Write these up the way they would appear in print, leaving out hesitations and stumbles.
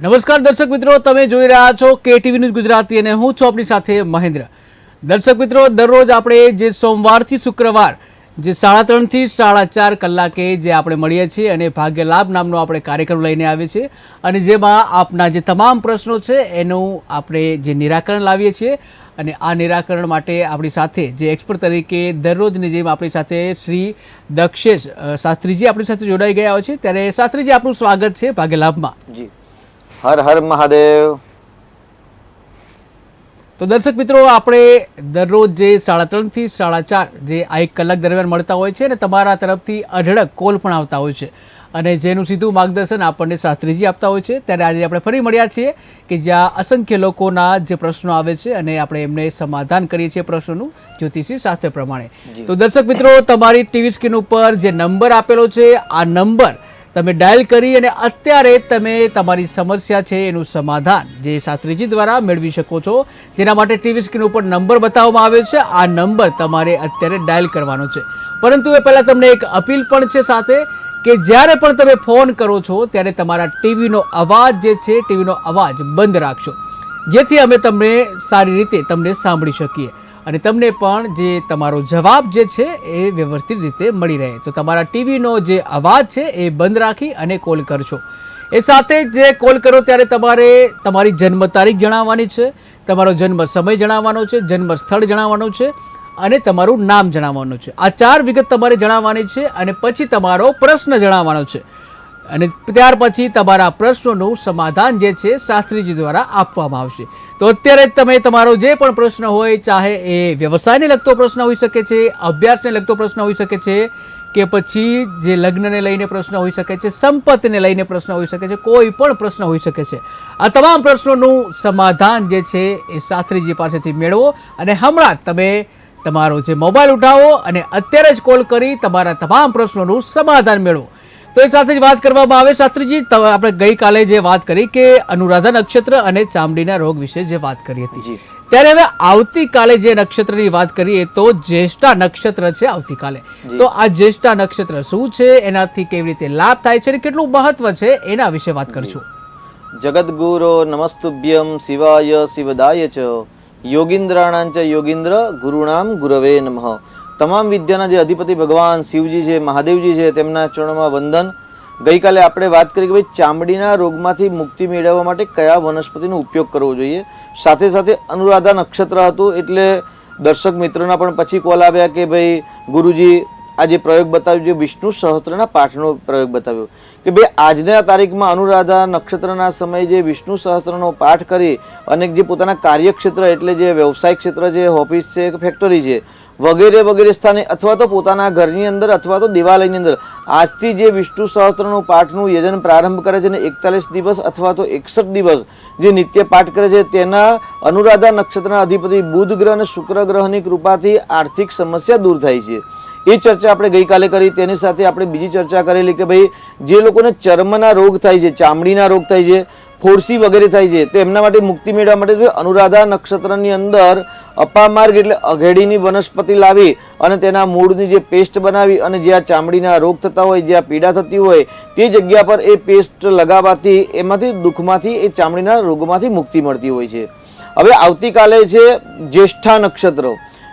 નમસ્કાર દર્શક મિત્રો, તમે જોઈ રહ્યા છો કેટીવી ન્યૂઝ ગુજરાતી અને હું છું આપની સાથે મહેન્દ્ર. દર્શક મિત્રો, દરરોજ આપણે જે સોમવારથી શુક્રવાર જે 3:30 થી 4:30 કલાકે જે આપણે મળીએ છીએ અને ભાગ્ય લાભ નામનો આપણે કાર્યક્રમ લઈને આવીએ છીએ અને જેમાં આપના જે તમામ પ્રશ્નો છે એનું આપણે જે નિરાકરણ લાવીએ છીએ. અને આ નિરાકરણ માટે આપણી સાથે જે એક્સપર્ટ તરીકે દરરોજની જેમ આપણી સાથે શ્રી દક્ષેશ શાસ્ત્રીજી આપણી સાથે જોડાઈ ગયા હોય છે. ત્યારે શાસ્ત્રીજી, આપનું સ્વાગત છે ભાગ્ય લાભમાં. જી, હર હર મહાદેવ. તો દર્શક મિત્રો, આપણે દરરોજ જે 3:30 થી 4:30 જે આ 1 કલાક દરમિયાન મળતા હોય છે અને તમારા તરફથી અઢળક કોલ પણ આવતા હોય છે અને જેનું સીધું માર્ગદર્શન આપણને શાસ્ત્રીજી આપતા હોય છે. ત્યારે આજે આપણે ફરી મળ્યા છીએ કે જ્યાં અસંખ્ય લોકોના જે પ્રશ્નો આવે છે અને આપણે એમને સમાધાન કરીએ છીએ પ્રશ્નોનું જ્યોતિષી શાસ્ત્ર પ્રમાણે. તો દર્શક મિત્રો, તમારી ટીવી સ્ક્રીન ઉપર જે નંબર આપેલો છે આ નંબર તમે ડાયલ કરી અને અત્યારે તમે તમારી સમસ્યા છે એનું સમાધાન જે શાસ્ત્રીજી દ્વારા મેળવી શકો છો. જેના માટે ટીવી સ્ક્રીન ઉપર નંબર બતાવવામાં આવ્યો છે, આ નંબર તમારે અત્યારે ડાયલ કરવાનો છે. પરંતુ એ પહેલાં તમને એક અપીલ પણ છે સાથે કે જ્યારે પણ તમે ફોન કરો છો ત્યારે તમારા ટીવીનો અવાજ જે છે ટીવીનો અવાજ બંધ રાખશો, જેથી અમે તમને સારી રીતે તમને સાંભળી શકીએ અને તમને પણ જે તમારો જવાબ જે છે એ વ્યવસ્થિત રીતે મળી રહે. તો તમારા ટીવીનો જે અવાજ છે એ બંધ રાખી અને કોલ કરશો. એ સાથે જે કોલ કરો ત્યારે તમારે તમારી જન્મ તારીખ જણાવવાની છે, તમારો જન્મ સમય જણાવવાનો છે, જન્મ સ્થળ જણાવવાનું છે અને તમારું નામ જણાવવાનું છે. આ 4 વિગત તમારે જણાવવાની છે અને પછી તમારો પ્રશ્ન જણાવવાનો છે અને ત્યાર પછી તમારા પ્રશ્નોનું સમાધાન જે છે શાસ્ત્રીજી દ્વારા આપવામાં આવશે. તો અત્યારે તમે તમારો જે પણ પ્રશ્ન હોય, ચાહે એ વ્યવસાયને લગતો પ્રશ્ન હોઈ શકે છે, અભ્યાસને લગતો પ્રશ્ન હોઈ શકે છે કે પછી જે લગ્નને લઈને પ્રશ્ન હોઈ શકે છે, સંપત્તિને લઈને પ્રશ્ન હોઈ શકે છે, કોઈ પણ પ્રશ્ન હોઈ શકે છે. આ તમામ પ્રશ્નોનું સમાધાન જે છે એ શાસ્ત્રીજી પાસેથી મેળવો અને હમણાં તમે તમારો જે મોબાઈલ ઉઠાવો અને અત્યારે જ કોલ કરી તમારા તમામ પ્રશ્નોનું સમાધાન મેળવો. તો એ સાથે જ વાત કરવામાં આવે શાસ્ત્રીજી, આપણે ગઈકાલે જે વાત કરી કે અનુરાધા નક્ષત્ર અને ચામડીના રોગ વિશે જે વાત કરી હતી, ત્યારે હવે આવતીકાલે જે નક્ષત્રની વાત કરીએ તો જ્યેષ્ઠા નક્ષત્ર છે આવતીકાલે. તો આ જ્યેષ્ઠા નક્ષત્ર શું છે, એનાથી કેવી રીતે લાભ થાય છે અને કેટલું મહત્વ છે એના વિશે વાત કરશું. જગદગુરો નમસ્તુભ્યમ શિવાય શિવદાય ચ યોગીન્દ્રાણાં ચ યોગીન્દ્ર ગુરુણામ ગુરવે નમઃ. તમામ વિદ્યાના જે અધિપતિ ભગવાન શિવજી છે, મહાદેવજી છે, તેમના ચરણોમાં વંદન. ગઈકાલે આપણે વાત કરી કે ભાઈ ચામડીના રોગમાંથી મુક્તિ મેળવવા માટે કયા વનસ્પતિનો ઉપયોગ કરવો જોઈએ. સાથે સાથે અનુરાધા નક્ષત્ર હતું એટલે દર્શક મિત્રોના પણ પછી કોલ આવ્યા કે ભાઈ ગુરુજી આ જે પ્રયોગ બતાવ્યો, જે વિષ્ણુ સહસ્ત્રના પાઠનો પ્રયોગ બતાવ્યો કે ભાઈ આજના તારીખમાં અનુરાધા નક્ષત્રના સમયે જે વિષ્ણુ સહસ્ત્રનો પાઠ કરી અને જે પોતાના કાર્યક્ષેત્ર એટલે જે વ્યવસાયિક ક્ષેત્ર છે, ઓફિસ છે, ફેક્ટરી છે વગેરે વગેરે સ્થાને અથવા તો પોતાના ઘરની અંદર અથવા તો દેવાલયની અંદર આજથી જે વિષ્ણુ સહસ્ત્રનું પાઠનું યજન પ્રારંભ કરે છે અને 41 દિવસ અથવા તો 61 દિવસ જે નિત્ય પાઠ કરે છે તેના અનુરાધા નક્ષત્રના અધિપતિ બુધ ગ્રહ અને શુક્ર ગ્રહની કૃપાથી આર્થિક સમસ્યા દૂર થાય છે. એ ચર્ચા આપણે ગઈકાલે કરી. તેની સાથે આપણે બીજી ચર્ચા કરેલી કે ભાઈ જે લોકોને ચર્મના રોગ થાય છે, ચામડીના રોગ થાય છે, ફોડસી વગેરે થાય છે તો એમના માટે મુક્તિ મેળવવા માટે અનુરાધા નક્ષત્રની અંદર અપામાર્ગ એટલે અઘેડીની વનસ્પતિ લાવી અને તેના મૂળની જે પેસ્ટ બનાવી અને જ્યાં ચામડીના રોગ થતા હોય, જ્યાં પીડા થતી હોય તે જગ્યા પર એ પેસ્ટ લગાવવાથી એમાંથી દુઃખમાંથી, એ ચામડીના રોગમાંથી મુક્તિ મળતી હોય છે. હવે આવતીકાલે છે જ્યેષ્ઠા નક્ષત્ર,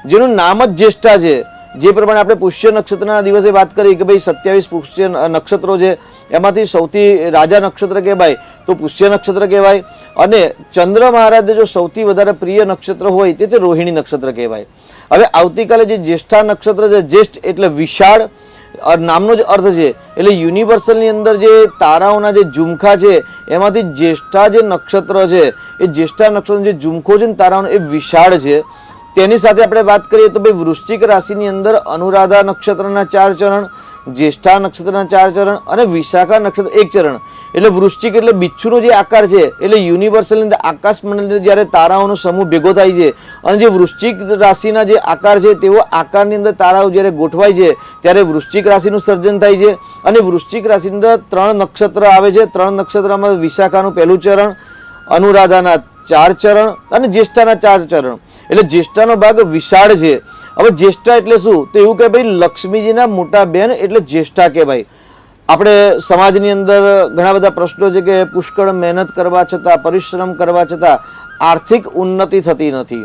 જેનું નામ જ જ્યેષ્ઠા છે. જે પ્રમાણે આપણે પુષ્ય નક્ષત્રના દિવસે વાત કરી કે ભાઈ 27 પુષ્ય નક્ષત્રો છે, એમાંથી સૌથી રાજા નક્ષત્ર કહેવાય તો પુષ્ય નક્ષત્ર કહેવાય અને ચંદ્ર મહારાજને જો સૌથી વધારે પ્રિય નક્ષત્ર હોય તે રોહિણી નક્ષત્ર કહેવાય. હવે આવતીકાલે જે જ્યેષ્ઠા નક્ષત્ર છે, જ્યેષ્ઠ એટલે વિશાળ નામનો જ અર્થ છે એટલે યુનિવર્સલની અંદર જે તારાઓના જે ઝુમખા છે એમાંથી જ્યેષ્ઠા જે નક્ષત્ર છે એ જ્યેષ્ઠા નક્ષત્રનો જે ઝુમખો છે ને તારાઓનો એ વિશાળ છે. તેની સાથે આપણે વાત કરીએ તો ભાઈ વૃશ્ચિક રાશિની અંદર અનુરાધા નક્ષત્રના 4 ચરણ, જ્યેષ્ઠા નક્ષત્રના 4 ચરણ અને વિશાખા નક્ષત્ર 1 ચરણ. એટલે વૃશ્ચિક એટલે બિચ્છુનો જે આકાર છે એટલે યુનિવર્સલની અંદર આકાશમંડળની અંદર જ્યારે તારાઓનો સમૂહ ભેગો થાય છે અને જે વૃશ્ચિક રાશિના જે આકાર છે તેવો આકારની અંદર તારાઓ જ્યારે ગોઠવાય છે ત્યારે વૃશ્ચિક રાશિનું સર્જન થાય છે. અને વૃશ્ચિક રાશિની અંદર 3 નક્ષત્ર આવે છે. 3 નક્ષત્રમાં વિશાખાનું પહેલું ચરણ, અનુરાધાના 4 ચરણ અને જ્યેષ્ઠાના 4 ચરણ. એટલે જ્યેષ્ઠાનો ભાગ વિશાળ છે. હવે જ્યેષ્ઠા એટલે શું? તો એવું કે ભાઈ લક્ષ્મીજીના મોટા બેન એટલે જ્યેષ્ઠા કહેવાય. આપણે સમાજની અંદર ઘણા બધા પ્રશ્નો છે કે પુષ્કળ મહેનત કરવા છતાં, પરિશ્રમ કરવા છતાં આર્થિક ઉન્નતિ થતી નથી.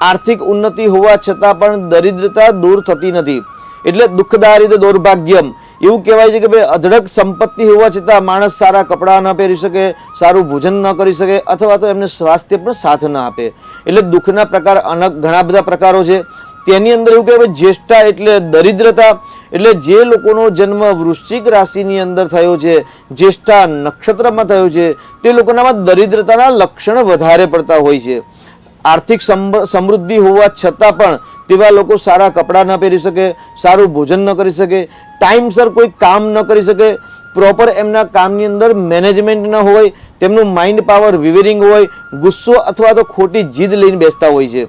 આર્થિક ઉન્નતિ હોવા છતાં પણ દરિદ્રતા દૂર થતી નથી. એટલે દુઃખદારિદ્ર દૌર્ભાગ્યમ એવું કહેવાય છે કે ભાઈ અઢળક સંપત્તિ હોવા છતાં માણસ સારા કપડાં ન પહેરી શકે, સારું ભોજન ન કરી શકે, અથવા તો એમને સ્વાસ્થ્ય પણ સાથ ન આપે. એટલે દુઃખના પ્રકાર ઘણા બધા પ્રકારો છે. તેની અંદર એવું કહેવાય જ્યેષ્ઠા એટલે દરિદ્રતા. એટલે જે લોકોનો જન્મ વૃશ્ચિક રાશિની અંદર થયો છે, જ્યેષ્ઠા નક્ષત્રમાં થયો છે, તે લોકોનામાં દરિદ્રતાના લક્ષણ વધારે પડતા હોય છે. આર્થિક સમૃદ્ધિ હોવા છતાં પણ તેવા લોકો સારા કપડાં ન પહેરી શકે, સારું ભોજન ન કરી શકે, ટાઈમસર કોઈ કામ ન કરી શકે, પ્રોપર એમના કામની અંદર મેનેજમેન્ટ ન હોય, તેમનું માઇન્ડ પાવર વિવેરિંગ હોય, ગુસ્સો અથવા તો ખોટી જીદ લઈને બેસતા હોય છે.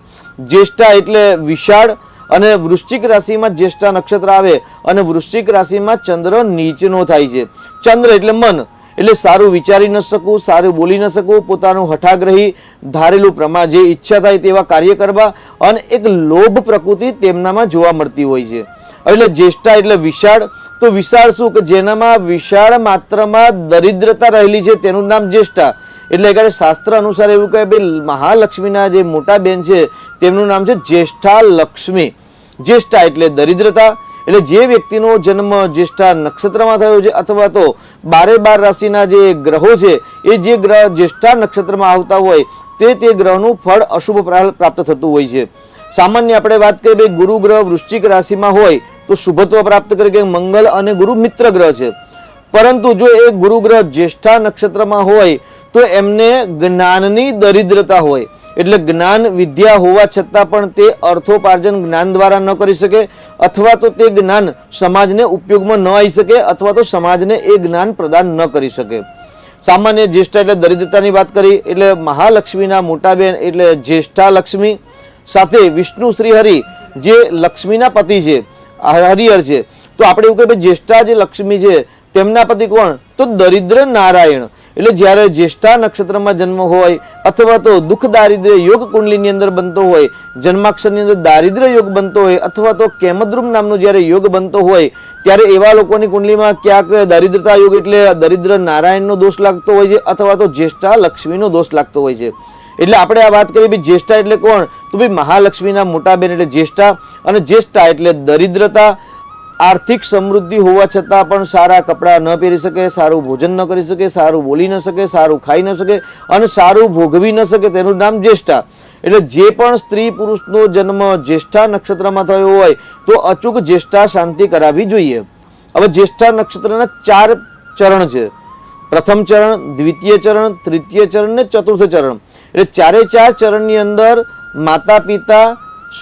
જ્યેષ્ઠા એટલે વિશાળ. અને વૃશ્ચિક રાશિમાં જ્યેષ્ઠા નક્ષત્ર આવે અને વૃશ્ચિક રાશિમાં ચંદ્ર નીચનો થાય છે. ચંદ્ર એટલે મન. એટલે સારું વિચારી ન શકવું, સારું બોલી ન શકવું, પોતાનું હઠાગ્રહી, ધારેલું પ્રમાણ, જે ઈચ્છા થાય તેવા કાર્ય કરવા અને એક લોભ પ્રકૃતિ તેમનામાં જોવા મળતી હોય છે. એટલે જ્યેષ્ઠા એટલે વિશાળ. તો વિશાળ શું કે જેનામાં વિશાળ માત્રામાં દરિદ્રતા રહેલી છે તેનું નામ જ્યેષ્ઠા. એટલે શાસ્ત્ર અનુસાર એવું કહે ભાઈ મહાલક્ષ્મીના જે મોટા બેન છે તેમનું નામ છે જ્યેષ્ઠા લક્ષ્મી. જ્યેષ્ઠા એટલે દરિદ્રતા. એટલે જે વ્યક્તિનો જન્મ જ્યેષ્ઠા નક્ષત્રમાં થયો છે અથવા તો 12 રાશિના જે ગ્રહો છે એ જે ગ્રહ જ્યેષ્ઠા નક્ષત્રમાં આવતા હોય તે ગ્રહનું ફળ અશુભ પ્રાપ્ત થતું હોય છે. સામાન્ય આપણે વાત કરીએ ભાઈ ગુરુ ગ્રહ વૃશ્ચિક રાશિમાં હોય તો શુભત્વ પ્રાપ્ત કરે કે મંગળ અને ગુરુ મિત્ર ગ્રહ છે. પરંતુ જો એ ગુરુ ગ્રહ જ્યેષ્ઠા નક્ષત્રમાં હોય તો એમને જ્ઞાનની દરિદ્રતા હોય. એટલે જ્ઞાન વિદ્યા હોવા છતાં પણ તે અર્થોપાર્જન જ્ઞાન દ્વારા ન કરી શકે, અથવા તો તે જ્ઞાન સમાજને ઉપયોગમાં ન આવી શકે, અથવા તો સમાજને એ જ્ઞાન પ્રદાન ન કરી શકે. સામાન્ય જ્યેષ્ઠા એટલે દરિદ્રતાની વાત કરી. એટલે મહાલક્ષ્મીના મોટા બેન એટલે જ્યેષ્ઠા લક્ષ્મી સાથે વિષ્ણુ શ્રી હરિ જે લક્ષ્મીના પતિ છે, હરિહર છે. તો આપણે એવું કહીએ જ્યેષ્ઠા જે લક્ષ્મી છે તેમના પતિ કોણ? તો દરિદ્ર નારાયણ. એટલે જ્યારે જ્યેષ્ઠા નક્ષત્રમાં જન્મ હોય અથવા તો દુઃખ દારિદ્ર્ય યોગ કુંડલીની અંદર બનતો હોય, જન્માક્ષરની અંદર દારિદ્ર્ય યોગ બનતો હોય અથવા તો કેમદ્રુમ નામનો જ્યારે યોગ બનતો હોય ત્યારે એવા લોકોની કુંડલીમાં ક્યાંક દરિદ્રતા યોગ એટલે દરિદ્ર નારાયણનો દોષ લાગતો હોય છે અથવા તો જ્યેષ્ઠા લક્ષ્મીનો દોષ લાગતો હોય છે. એટલે આપણે આ વાત કરીએ ભાઈ જ્યેષ્ઠા એટલે કોણ? તો ભાઈ મહાલક્ષ્મીના મોટા બેન એટલે જ્યેષ્ઠા. અને જ્યેષ્ઠા એટલે દરિદ્રતા. આર્થિક સમૃદ્ધિ હોવા છતાં પણ સારા કપડાં ન પહેરી શકે, સારું ભોજન ન કરી શકે, સારું બોલી ન શકે, સારું ખાઈ ન શકે અને સારું ભોગવી ન શકે તેનું નામ જ્યેષ્ઠા. એટલે જે પણ સ્ત્રી પુરુષનો જન્મ જ્યેષ્ઠા નક્ષત્રમાં થયો હોય તો અચૂક જ્યેષ્ઠા શાંતિ કરાવવી જોઈએ. હવે જ્યેષ્ઠા નક્ષત્રના 4 ચરણ છે. પ્રથમ ચરણ, દ્વિતીય ચરણ, તૃતીય ચરણ ને ચતુર્થ ચરણ. એટલે 4 ચરણની અંદર માતા પિતા,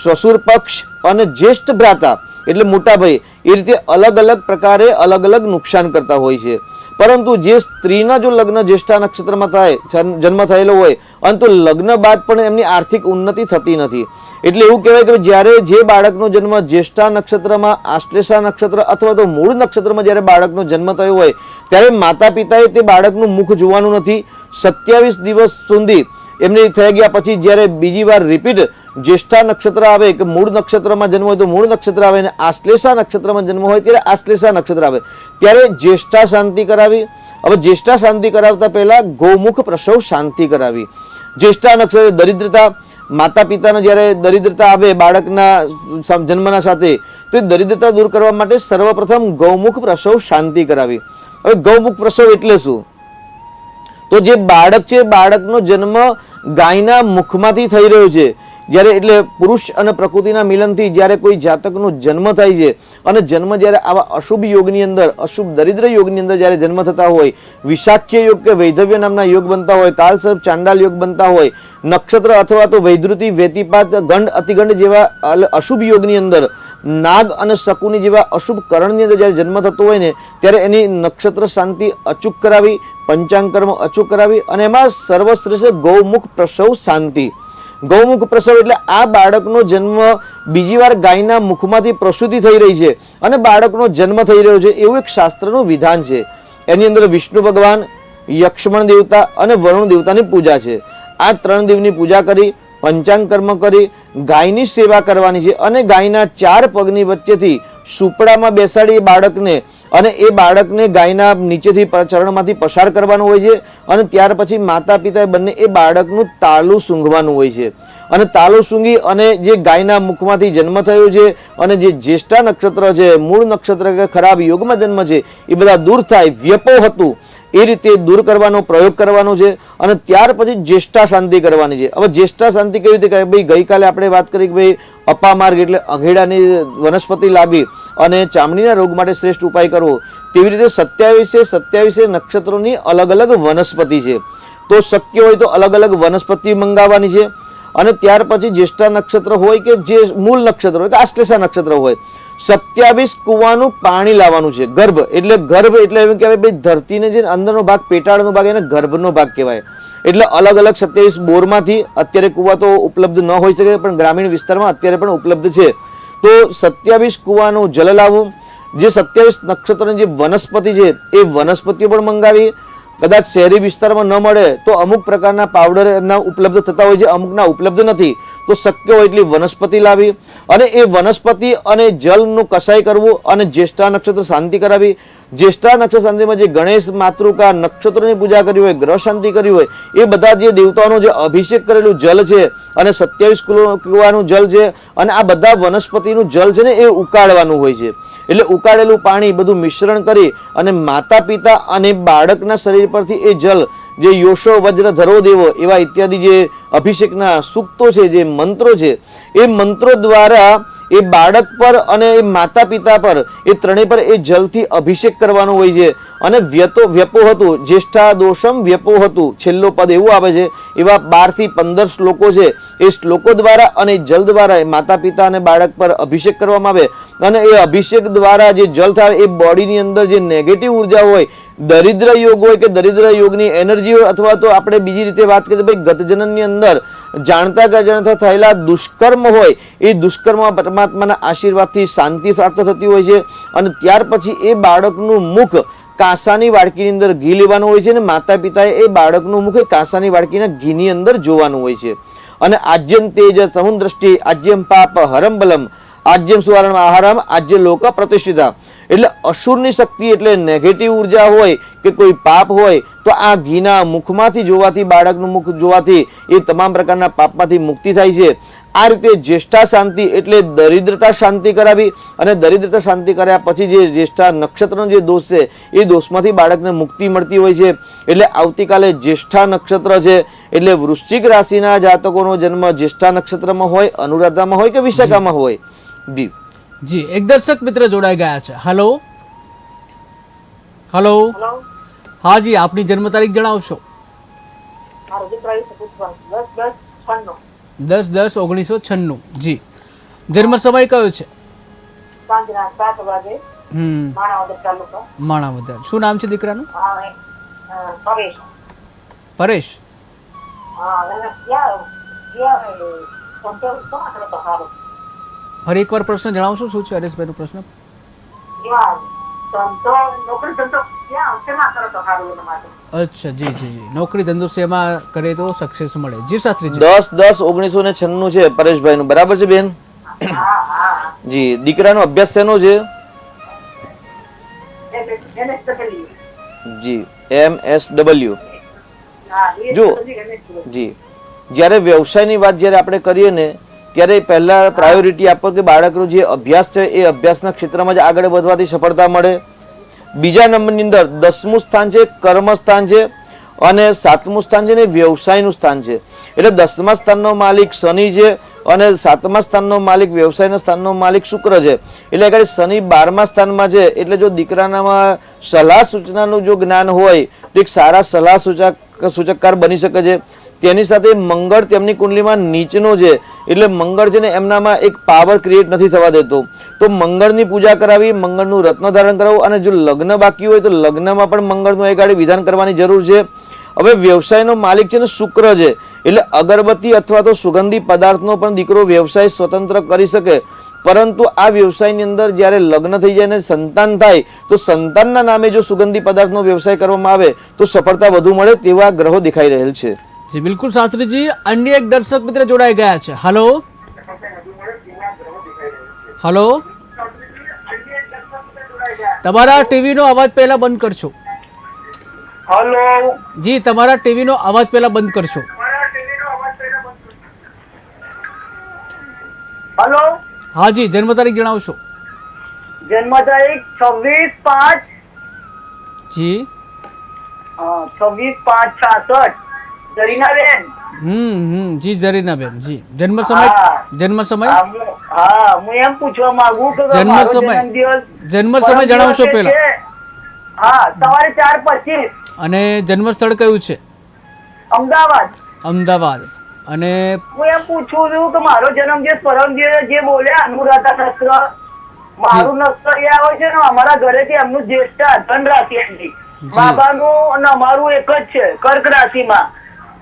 સસુર પક્ષ અને જ્યેષ્ઠ ભ્રાતા એટલે મોટા ભાઈ એ રીતે અલગ અલગ પ્રકારે અલગ અલગ નુકસાન કરતા હોય છે. પરંતુ જે સ્ત્રીના જો લગ્ન જ્યેષ્ઠા નક્ષત્રમાં થાય, જન્મ થયેલો હોય અને તો લગ્ન બાદ પણ એમની આર્થિક ઉન્નતિ થતી નથી. એટલે એવું કહેવાય કે જ્યારે જે બાળકનો જન્મ જ્યેષ્ઠા નક્ષત્રમાં, આશ્લેષા નક્ષત્ર અથવા તો મૂળ નક્ષત્રમાં જ્યારે બાળકનો જન્મ થયો હોય ત્યારે માતા પિતાએ તે બાળકનું મુખ જોવાનું નથી. 27 દિવસ સુધી એમને થઈ ગયા પછી જ્યારે બીજી વાર રિપીટ જ્યેષ્ઠા નક્ષત્ર આવે કે મૂળ નક્ષત્રમાં જન્મ હોય તો મૂળ નક્ષત્ર આવે અને આશ્લેષા નક્ષત્રમાં જન્મ હોય ત્યારે આશ્લેષા નક્ષત્ર આવે ત્યારે જ્યેષ્ઠા શાંતિ કરાવી. હવે જ્યેષ્ઠા શાંતિ કરાવતા પહેલા ગૌમુખ પ્રસવ શાંતિ કરાવી. જ્યેષ્ઠા નક્ષત્ર દરિદ્રતા, માતા પિતાને જ્યારે દરિદ્રતા આવે બાળકના જન્મના સાથે તો એ દરિદ્રતા દૂર કરવા માટે સર્વપ્રથમ ગૌમુખ પ્રસવ શાંતિ કરાવી. હવે ગૌમુખ પ્રસવ એટલે શું? તો જે બાળક છે બાળકનો જન્મ ગાયના મુખમાંથી થઈ રહ્યો છે. જ્યારે એટલે પુરુષ અને પ્રકૃતિના મિલનથી જ્યારે કોઈ જાતકનો જન્મ થાય છે અને જન્મ જ્યારે આવા અશુભ યોગની અંદર, અશુભ દરિદ્ર યોગની અંદર જ્યારે જન્મ થતા હોય, વિશાખ્ય યોગ કે વૈધવ્ય નામના યોગ બનતા હોય, કાલસર્પ ચાંડાલ યોગ બનતા હોય, નક્ષત્ર અથવા તો વૈધૃતિ, વેતિપાત, ગંડ, અતિગંડ જેવા અશુભ યોગની અંદર, નાગ અને શકુની જેવા અશુભ કરણની અંદર જ્યારે જન્મ થતો હોય ને ત્યારે એની નક્ષત્ર શાંતિ અચૂક કરાવી, પંચાંગ કર્મ અચૂક કરાવી અને એમાં સર્વશ્રેષ્ઠ ગૌમુખ પ્રસવ શાંતિ. ગૌમુખ પ્રસવ એટલે આ બાળકનો જન્મ બીજી વાર ગાયના મુખમાંથી પ્રસૂતિ થઈ રહી છે અને બાળકનો જન્મ થઈ રહ્યો છે એવું એક શાસ્ત્રનું વિધાન છે. એની અંદર વિષ્ણુ ભગવાન, યક્ષ્મણ દેવતા અને વરુણ દેવતાની પૂજા છે. આ 3 દેવની પૂજા કરી, પંચાંગ કર્મ કરી, ગાયની સેવા કરવાની છે અને ગાયના 4 પગની વચ્ચેથી સુપડામાં બેસાડી બાળકને અને એ બાળકને ગાયના નીચેથી ચરણમાંથી પસાર કરવાનું હોય છે અને ત્યાર પછી માતા પિતાએ બંને એ બાળકનું તાલું સૂંઘવાનું હોય છે અને તાલું સૂંઘી અને જે ગાયના મુખમાંથી જન્મ થયો છે અને જે જ્યેષ્ઠા નક્ષત્ર છે, મૂળ નક્ષત્ર કે ખરાબ યોગમાં જન્મ છે, એ બધા દૂર થાય, વ્યપો હતું એ રીતે દૂર કરવાનો પ્રયોગ કરવાનો છે અને ત્યાર પછી જ્યેષ્ઠા શાંતિ કરવાની છે. હવે જ્યેષ્ઠા શાંતિ કેવી રીતે કરે? ભાઈ ગઈકાલે આપણે વાત કરી કે ભાઈ અપામાર્ગ એટલે અઘેડાની વનસ્પતિ લાવી અને ચામડીના રોગ માટે શ્રેષ્ઠ ઉપાય કરવો. તેવી રીતે 27 નક્ષત્રોની અલગ અલગ વનસ્પતિ છે. તો શક્ય હોય તો અલગ અલગ વનસ્પતિ મંગાવવાની છે અને ત્યાર પછી જ્યેષ્ઠા નક્ષત્ર હોય કે જે મૂળ નક્ષત્ર હોય કે આશ્લેષા નક્ષત્ર હોય, 27 કુવાનું પાણી લાવવાનું છે. ગર્ભ એટલે એમ કહેવાય ભાઈ ધરતીને જે અંદરનો ભાગ, પેટાળનો ભાગ, એને ગર્ભનો ભાગ કહેવાય. એટલે અલગ અલગ 27 બોરમાંથી અત્યારે કુવા તો ઉપલબ્ધ ન હોઈ શકે પણ ગ્રામીણ વિસ્તારમાં અત્યારે પણ ઉપલબ્ધ છે. તો 27 કુવાનું જલ લાવવું. જે 27 નક્ષત્રોની જે વનસ્પતિ છે એ વનસ્પતિઓ પણ મંગાવી. કદાચ શહેરી વિસ્તારમાં ન મળે તો અમુક પ્રકારના પાવડર એમના ઉપલબ્ધ થતા હોય છે, અમુકના ઉપલબ્ધ નથી. તો શક્ય હોય એટલી વનસ્પતિ લાવી અને એ વનસ્પતિ અને જલનું કસાય કરવું અને જ્યેષ્ઠા નક્ષત્ર શાંતિ કરાવી. જ્યેષ્ઠા નક્ષત્ર શાંતિમાં જે ગણેશ માતૃકા નક્ષત્રોની પૂજા કરી હોય, ગ્રહ શાંતિ કરી હોય, એ બધા જે દેવતાઓનો જે અભિષેક કરેલું જલ છે અને 27 કુવાનું જલ છે અને આ બધા વનસ્પતિનું જલ છે ને એ ઉકાળવાનું હોય છે. એટલે ઉકાળેલું પાણી બધું મિશ્રણ કરી અને માતા પિતા અને બાળકના શરીર પરથી એ જલ, જે યોશો વજ્ર ધરો દેવો એવા ઇત્યાદિ જે અભિષેકના સૂક્તો છે, જે મંત્રો છે, એ મંત્રો દ્વારા એ બાળક પર અને એ માતા પિતા પર, એ ત્રણેય પર એ જલથી અભિષેક કરવાનો હોય છે. અને વ્યપો હતું, જ્યેષ્ઠા દોષમ વ્યપો હતું, છેલ્લો પદ એવું આવે છે. એવા 12 થી 15 શ્લોકો છે. એ શ્લોકો દ્વારા અને જલ દ્વારા માતા પિતા અને બાળક પર અભિષેક કરવામાં આવે અને એ અભિષેક દ્વારા જે જલ થાય એ બોડીની અંદર જે નેગેટિવ ઉર્જા હોય, દરિદ્ર યોગ હોય કે દરિદ્ર યોગની એનર્જી હોય, અથવા તો આપણે બીજી રીતે વાત કરીએ ભાઈ ગતજનનની અંદર જાણતા કે અજાણતા થયેલા દુષ્કર્મ હોય, એ દુષ્કર્મમાં પરમાત્માના આશીર્વાદથી શાંતિ પ્રાપ્ત થતી હોય છે. અને ત્યાર પછી એ બાળકનું મુખ કાંસાની વાડકીની અંદર ઘી લેવાનું હોય છે અને માતા પિતાએ એ બાળકનું મુખ કાંસાની વાડકીના ઘીની અંદર જોવાનું હોય છે. અને આજ્યમ તેજ સમુદ્રષ્ટિ આજ્યમ પાપ હરમ બલમ આજ્યમ સુવર્ણ આહારમ આજ્ય લોક પ્રતિષ્ઠિતા. એટલે અસુરની શક્તિ એટલે નેગેટિવ ઉર્જા હોય કે કોઈ પાપ હોય તો આ ઘીના મુખમાંથી જોવાથી, બાળકનું મુખ જોવાથી એ તમામ પ્રકારના પાપમાંથી મુક્તિ થાય છે. આ રીતે જ્યેષ્ઠા શાંતિ એટલે દરિદ્રતા શાંતિ કરાવી અને દરિદ્રતા શાંતિ કર્યા પછી જે જ્યેષ્ઠા નક્ષત્રનો જે દોષ છે એ દોષમાંથી બાળકને મુક્તિ મળતી હોય છે. એટલે આવતીકાલે જ્યેષ્ઠા નક્ષત્ર છે એટલે વૃશ્ચિક રાશિના જાતકોનો જન્મ જ્યેષ્ઠા નક્ષત્રમાં હોય, અનુરાધામાં હોય કે વિશાખામાં હોય. જી એક દર્શક મિત્ર જોડાઈ ગયા છે. હલો હલો હા જી, આપની જન્મ તારીખ જણાવશો? 10/10/1996. જી, જન્મ સમય કયો છે? માણાવદર. શું નામ છે દીકરાનું? પરેશ. ફરી એકવાર પ્રશ્ન જણાવશો, શું છે હરેશભાઈનો પ્રશ્ન? અચ્છા, જી જી જી, નોકરી ધંધો શેમાં કરે તો સક્સેસ મળે? જી શાસ્ત્રીજી. 10/10/1996 છે પરેશભાઈ નું, બરાબર છે બેન? જી, દીકરાનો અભ્યાસ શેનો છે? જી, MSW. જો જી, જ્યારે વ્યવસાયની વાત જ્યારે આપણે કરીએ ને ત્યારે પહેલા પ્રાયોરિટી આપો કે બાળકનો જે અભ્યાસ છે એ અભ્યાસના ક્ષેત્રમાં જ આગળ વધવાથી સફળતા મળે. બીજા નંબરની અંદર 10મું સ્થાન છે કર્મ સ્થાન છે અને 7મું સ્થાન છે ને વ્યવસાયનું સ્થાન છે. એટલે 10મા સ્થાનનો માલિક શનિ છે અને 7મા સ્થાનનો માલિક વ્યવસાયના સ્થાનનો માલિક શુક્ર છે. એટલે આગળ શનિ 12મા સ્થાનમાં છે. એટલે જો દીકરાનામાં સલાહ સૂચનાનું જો જ્ઞાન હોય તો એક સારા સલાહ સૂચકકાર બની શકે છે. તેની સાથે મંગળ તેમની કુંડલીમાં નીચનો છે એટલે મંગળ છે ને એમનામાં એક પાવર ક્રિએટ નથી થવા દેતો. તો મંગળની પૂજા કરાવી, મંગળનું રત્ન ધારણ કરાવવું અને જો લગ્ન બાકી હોય તો લગ્નમાં પણ મંગળનું એક આડે વિધાન કરવાની જરૂર છે. હવે વ્યવસાયનો માલિક છે ને શુક્ર છે એટલે અગરબત્તી અથવા તો સુગંધી પદાર્થનો પણ દીકરો વ્યવસાય સ્વતંત્ર કરી શકે. પરંતુ આ વ્યવસાયની અંદર જ્યારે લગ્ન થઈ જાય અને સંતાન થાય તો સંતાનના નામે જો સુગંધી પદાર્થનો વ્યવસાય કરવામાં આવે તો સફળતા વધુ મળે તેવા ગ્રહો દેખાઈ રહેલ છે. જી બિલકુલ શાસ્ત્રીજી. અન્ય એક દર્શક મિત્ર જોડાઈ ગયા છે. હલો હલો તમારા ટીવીનો અવાજ પહેલા બંધ કરશો. હલો. જી, તમારા ટીવીનો અવાજ પહેલા બંધ કરશો. હલો. હા જી, જન્મ તારીખ જણાવશો. જન્મ તારીખ 26/5. જી. 26/5/66. જરીનાબેન. જી જરીનાબેન જી. જન્મ સમય હા. જન્મ સમય હું એમ પૂછવા માંગુ કે જન્મ મારો સમય. જન્મદિવસ જન્મ સમય જણાવશો પરમ દિવસે પહેલા. છે. હા, સવારે 4:25. અને જન્મ સ્થળ કયું છે? અમદાવાદ. અમદાવાદ. અને હું એમ પૂછું છું કે મારો જન્મદિવસ પરમ દિવસે જે બોલ્યા અનુરાધા નક્ષત્ર, મારું નક્ષત્ર એ આવે છે ને અમારા ઘરેથી એમનું જ્યેષ્ઠ ધન રાશિ હતી. બાબાનું અને અમારું એક જ છે, કર્ક રાશિમાં.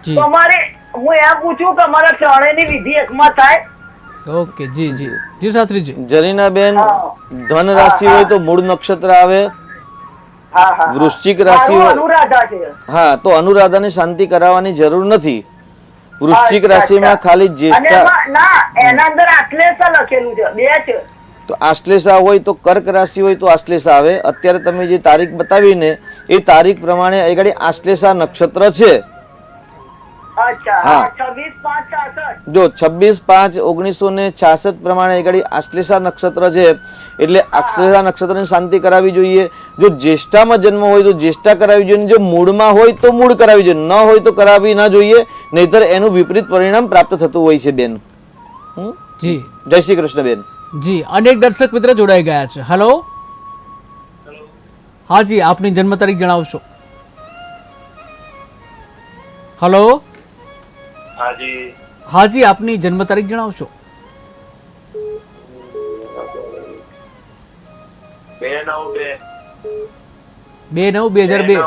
જી. તો અમારે હું એમ પૂછું કે અમારા ત્રણેયની વિધિ એકમાં થાય? ઓકે જી જી જી શાસ્ત્રીજી. જરીનાબેન, હા. ધન રાશિ હોય તો મૂળ નક્ષત્ર આવે. હા હા. વૃશ્ચિક રાશિ મારું હોય અનુરાધા છે. હા, તો અનુરાધાની શાંતિ કરાવવાની જરૂર નથી. વૃશ્ચિક અચ્છા, રાશિમાં અચ્છા. ખાલી અને જ્યેષ્ઠા એમાં ના, એના અંદર આશ્લેષા લખેલું છે, 2 છે. તો આશ્લેષા હોય તો કર્ક રાશિ હોય તો આશ્લેષા આવે. અત્યારે તમે જે તારીખ બતાવીને એ તારીખ પ્રમાણે આગળ આશ્લેષા નક્ષત્ર છે. અચ્છા. હા. 26/5/66. જો 26/5/1966 પ્રમાણે આગળ આશ્લેષા નક્ષત્ર છે, એટલે આશ્લેષા નક્ષત્રની શાંતિ કરાવવી જોઈએ. જો જ્યેષ્ઠામાં જન્મ હોય તો જ્યેષ્ઠા કરાવવી જોઈએ. જો મૂળમાં હોય તો મૂળ કરાવવી જોઈએ, ન હોય તો કરાવવી ના જોઈએ, નહીતર એનું વિપરીત પરિણામ પ્રાપ્ત થતું હોય છે બેન. જી જય શ્રી કૃષ્ણ બેન. જી. અનેક દર્શક મિત્ર જોડાઈ ગયા છે. હલો. હા જી, આપની જન્મ તારીખ જણાવશો. હલો. હાજી. હા જી, આપની જન્મ તારીખ જણાવશો. 2/9/2002. 2/9/2002.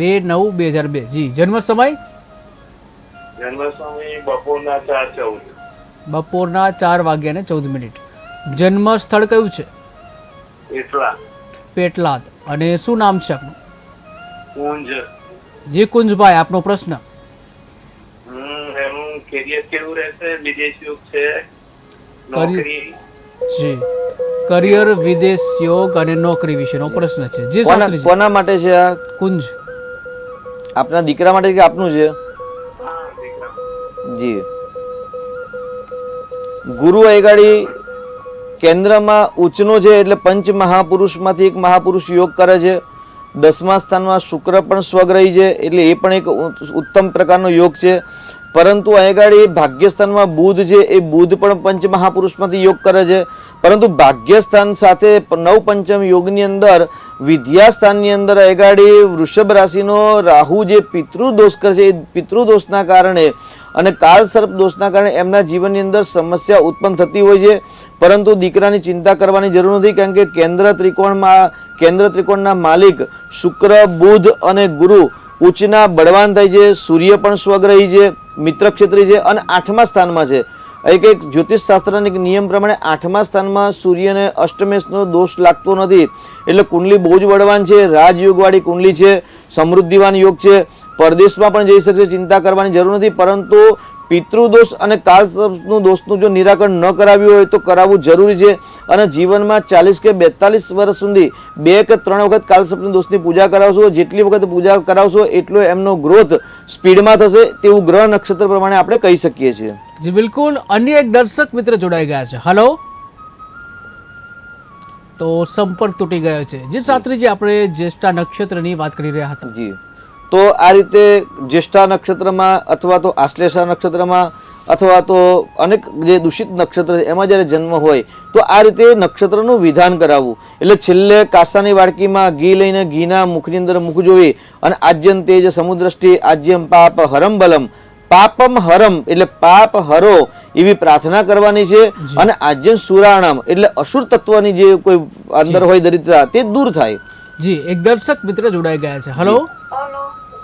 2/9/2002. જી. જન્મ સમય જન્મ સમય બપોરના 4:14. બપોરના 4:14. જન્મ સ્થળ કયું છે? એટલા પેટલાદ. અને શું નામ છે આપનું? કુંજ. જી કુંજભાઈ, આપનો પ્રશ્ન. એનું કેરિયર કેવું રહેશે? વિદેશ યોગ છે, નોકરી. જી. કરિયર, વિદેશ યોગ અને નોકરી વિશેનો પ્રશ્ન છે. જી શાસ્ત્રીજી. કોના માટે છે આ? કુંજ. આપના દીકરા માટે કે આપનું છે? હા, દીકરા. જી. ગુરુ આગાડી કેન્દ્રમાં ઉચ્ચનો છે, એટલે પંચ મહાપુરુષમાંથી એક મહાપુરુષ યોગ કરે છે. 10મા સ્થાનમાં શુક્ર પણ સ્વગ્રહી છે, એટલે એ પણ એક ઉત્તમ પ્રકારનો યોગ છે. પરંતુ આગાડી ભાગ્યસ્થાનમાં બુધ છે, એ બુધ પણ પંચ મહાપુરુષમાંથી યોગ કરે છે. પરંતુ ભાગ્યસ્થાન સાથે નવપંચમ યોગની અંદર વિદ્યાસ્થાનની અંદર આગાડી વૃષભ રાશિનો રાહુ જે પિતૃદોષ કરે છે, એ પિતૃદોષના કારણે અને કાળસર્પ દોષના કારણે એમના જીવનની અંદર સમસ્યા ઉત્પન્ન થતી હોય છે. પરંતુ દીકરાની ચિંતા કરવાની જરૂર નથી, કારણ કે કેન્દ્ર ત્રિકોણના માલિક શુક્ર, બુધ અને ગુરુ ઉચ્ચના બળવાન થાય છે. સૂર્ય પણ સ્વગ્રહી છે, મિત્ર ક્ષેત્રી છે અને 8મા સ્થાનમાં છે. એક જ્યોતિષ શાસ્ત્રના એક નિયમ પ્રમાણે 8મા સ્થાનમાં સૂર્યને અષ્ટમેશનો દોષ લાગતો નથી. એટલે કુંડલી બહુ જ બળવાન છે, રાજયોગવાળી કુંડલી છે, સમૃદ્ધિવાન યોગ છે. પરદેશમાં પણ જઈ શકશે, ચિંતા કરવાની જરૂર નથી. પરંતુ પિતૃદોષ અને કાળસર્પનું દોષનું જો નિરાકરણ ન કરાવ્યું હોય તો કરાવવું જરૂરી છે. અને જીવનમાં 40 કે 42 વર્ષ સુધી 2 કે 3 વખત કાળસર્પના દોષની પૂજા કરાવશો. જેટલી વખત પૂજા કરાવશો એટલો એમનો ગ્રોથ સ્પીડમાં થશે, તેવું ગ્રહ નક્ષત્ર પ્રમાણે આપણે કહી શકીએ છીએ. જી બિલકુલ. અન્ય એક દર્શક મિત્ર જોડાઈ ગયા છે. હલો. તો સંપર્ક તૂટી ગયો છે. જી શાસ્ત્રીજી, આપણે જ્યેષ્ઠા નક્ષત્રની વાત કરી રહ્યા હતા. જી. તો આ રીતે જ્યેષ્ઠા નક્ષત્રમાં અથવા તો આશ્લેષા નક્ષત્રમાં અથવા તો અનેક જે દૂષિત નક્ષત્ર છે એમાં જ્યારે જન્મ હોય તો આ રીતે નક્ષત્રનું વિધાન કરાવવું. એટલે છેલ્લે કાસાની વાડકીમાં ઘી લઈને ઘીના મુખની અંદર મુખ જોઈ અને આજ્યમ તેજ સમુદ્રષ્ટિ આજ્યમ પાપ હરમ બલમ, પાપમ હરમ એટલે પાપ હરો એવી પ્રાર્થના કરવાની છે. અને આજ્યમ સુરાણામ એટલે અસુર તત્વની જે કોઈ અંદર હોય દરિદ્રતા તે દૂર થાય. જી. એક દર્શક મિત્ર જોડાઈ ગયા છે. હલો.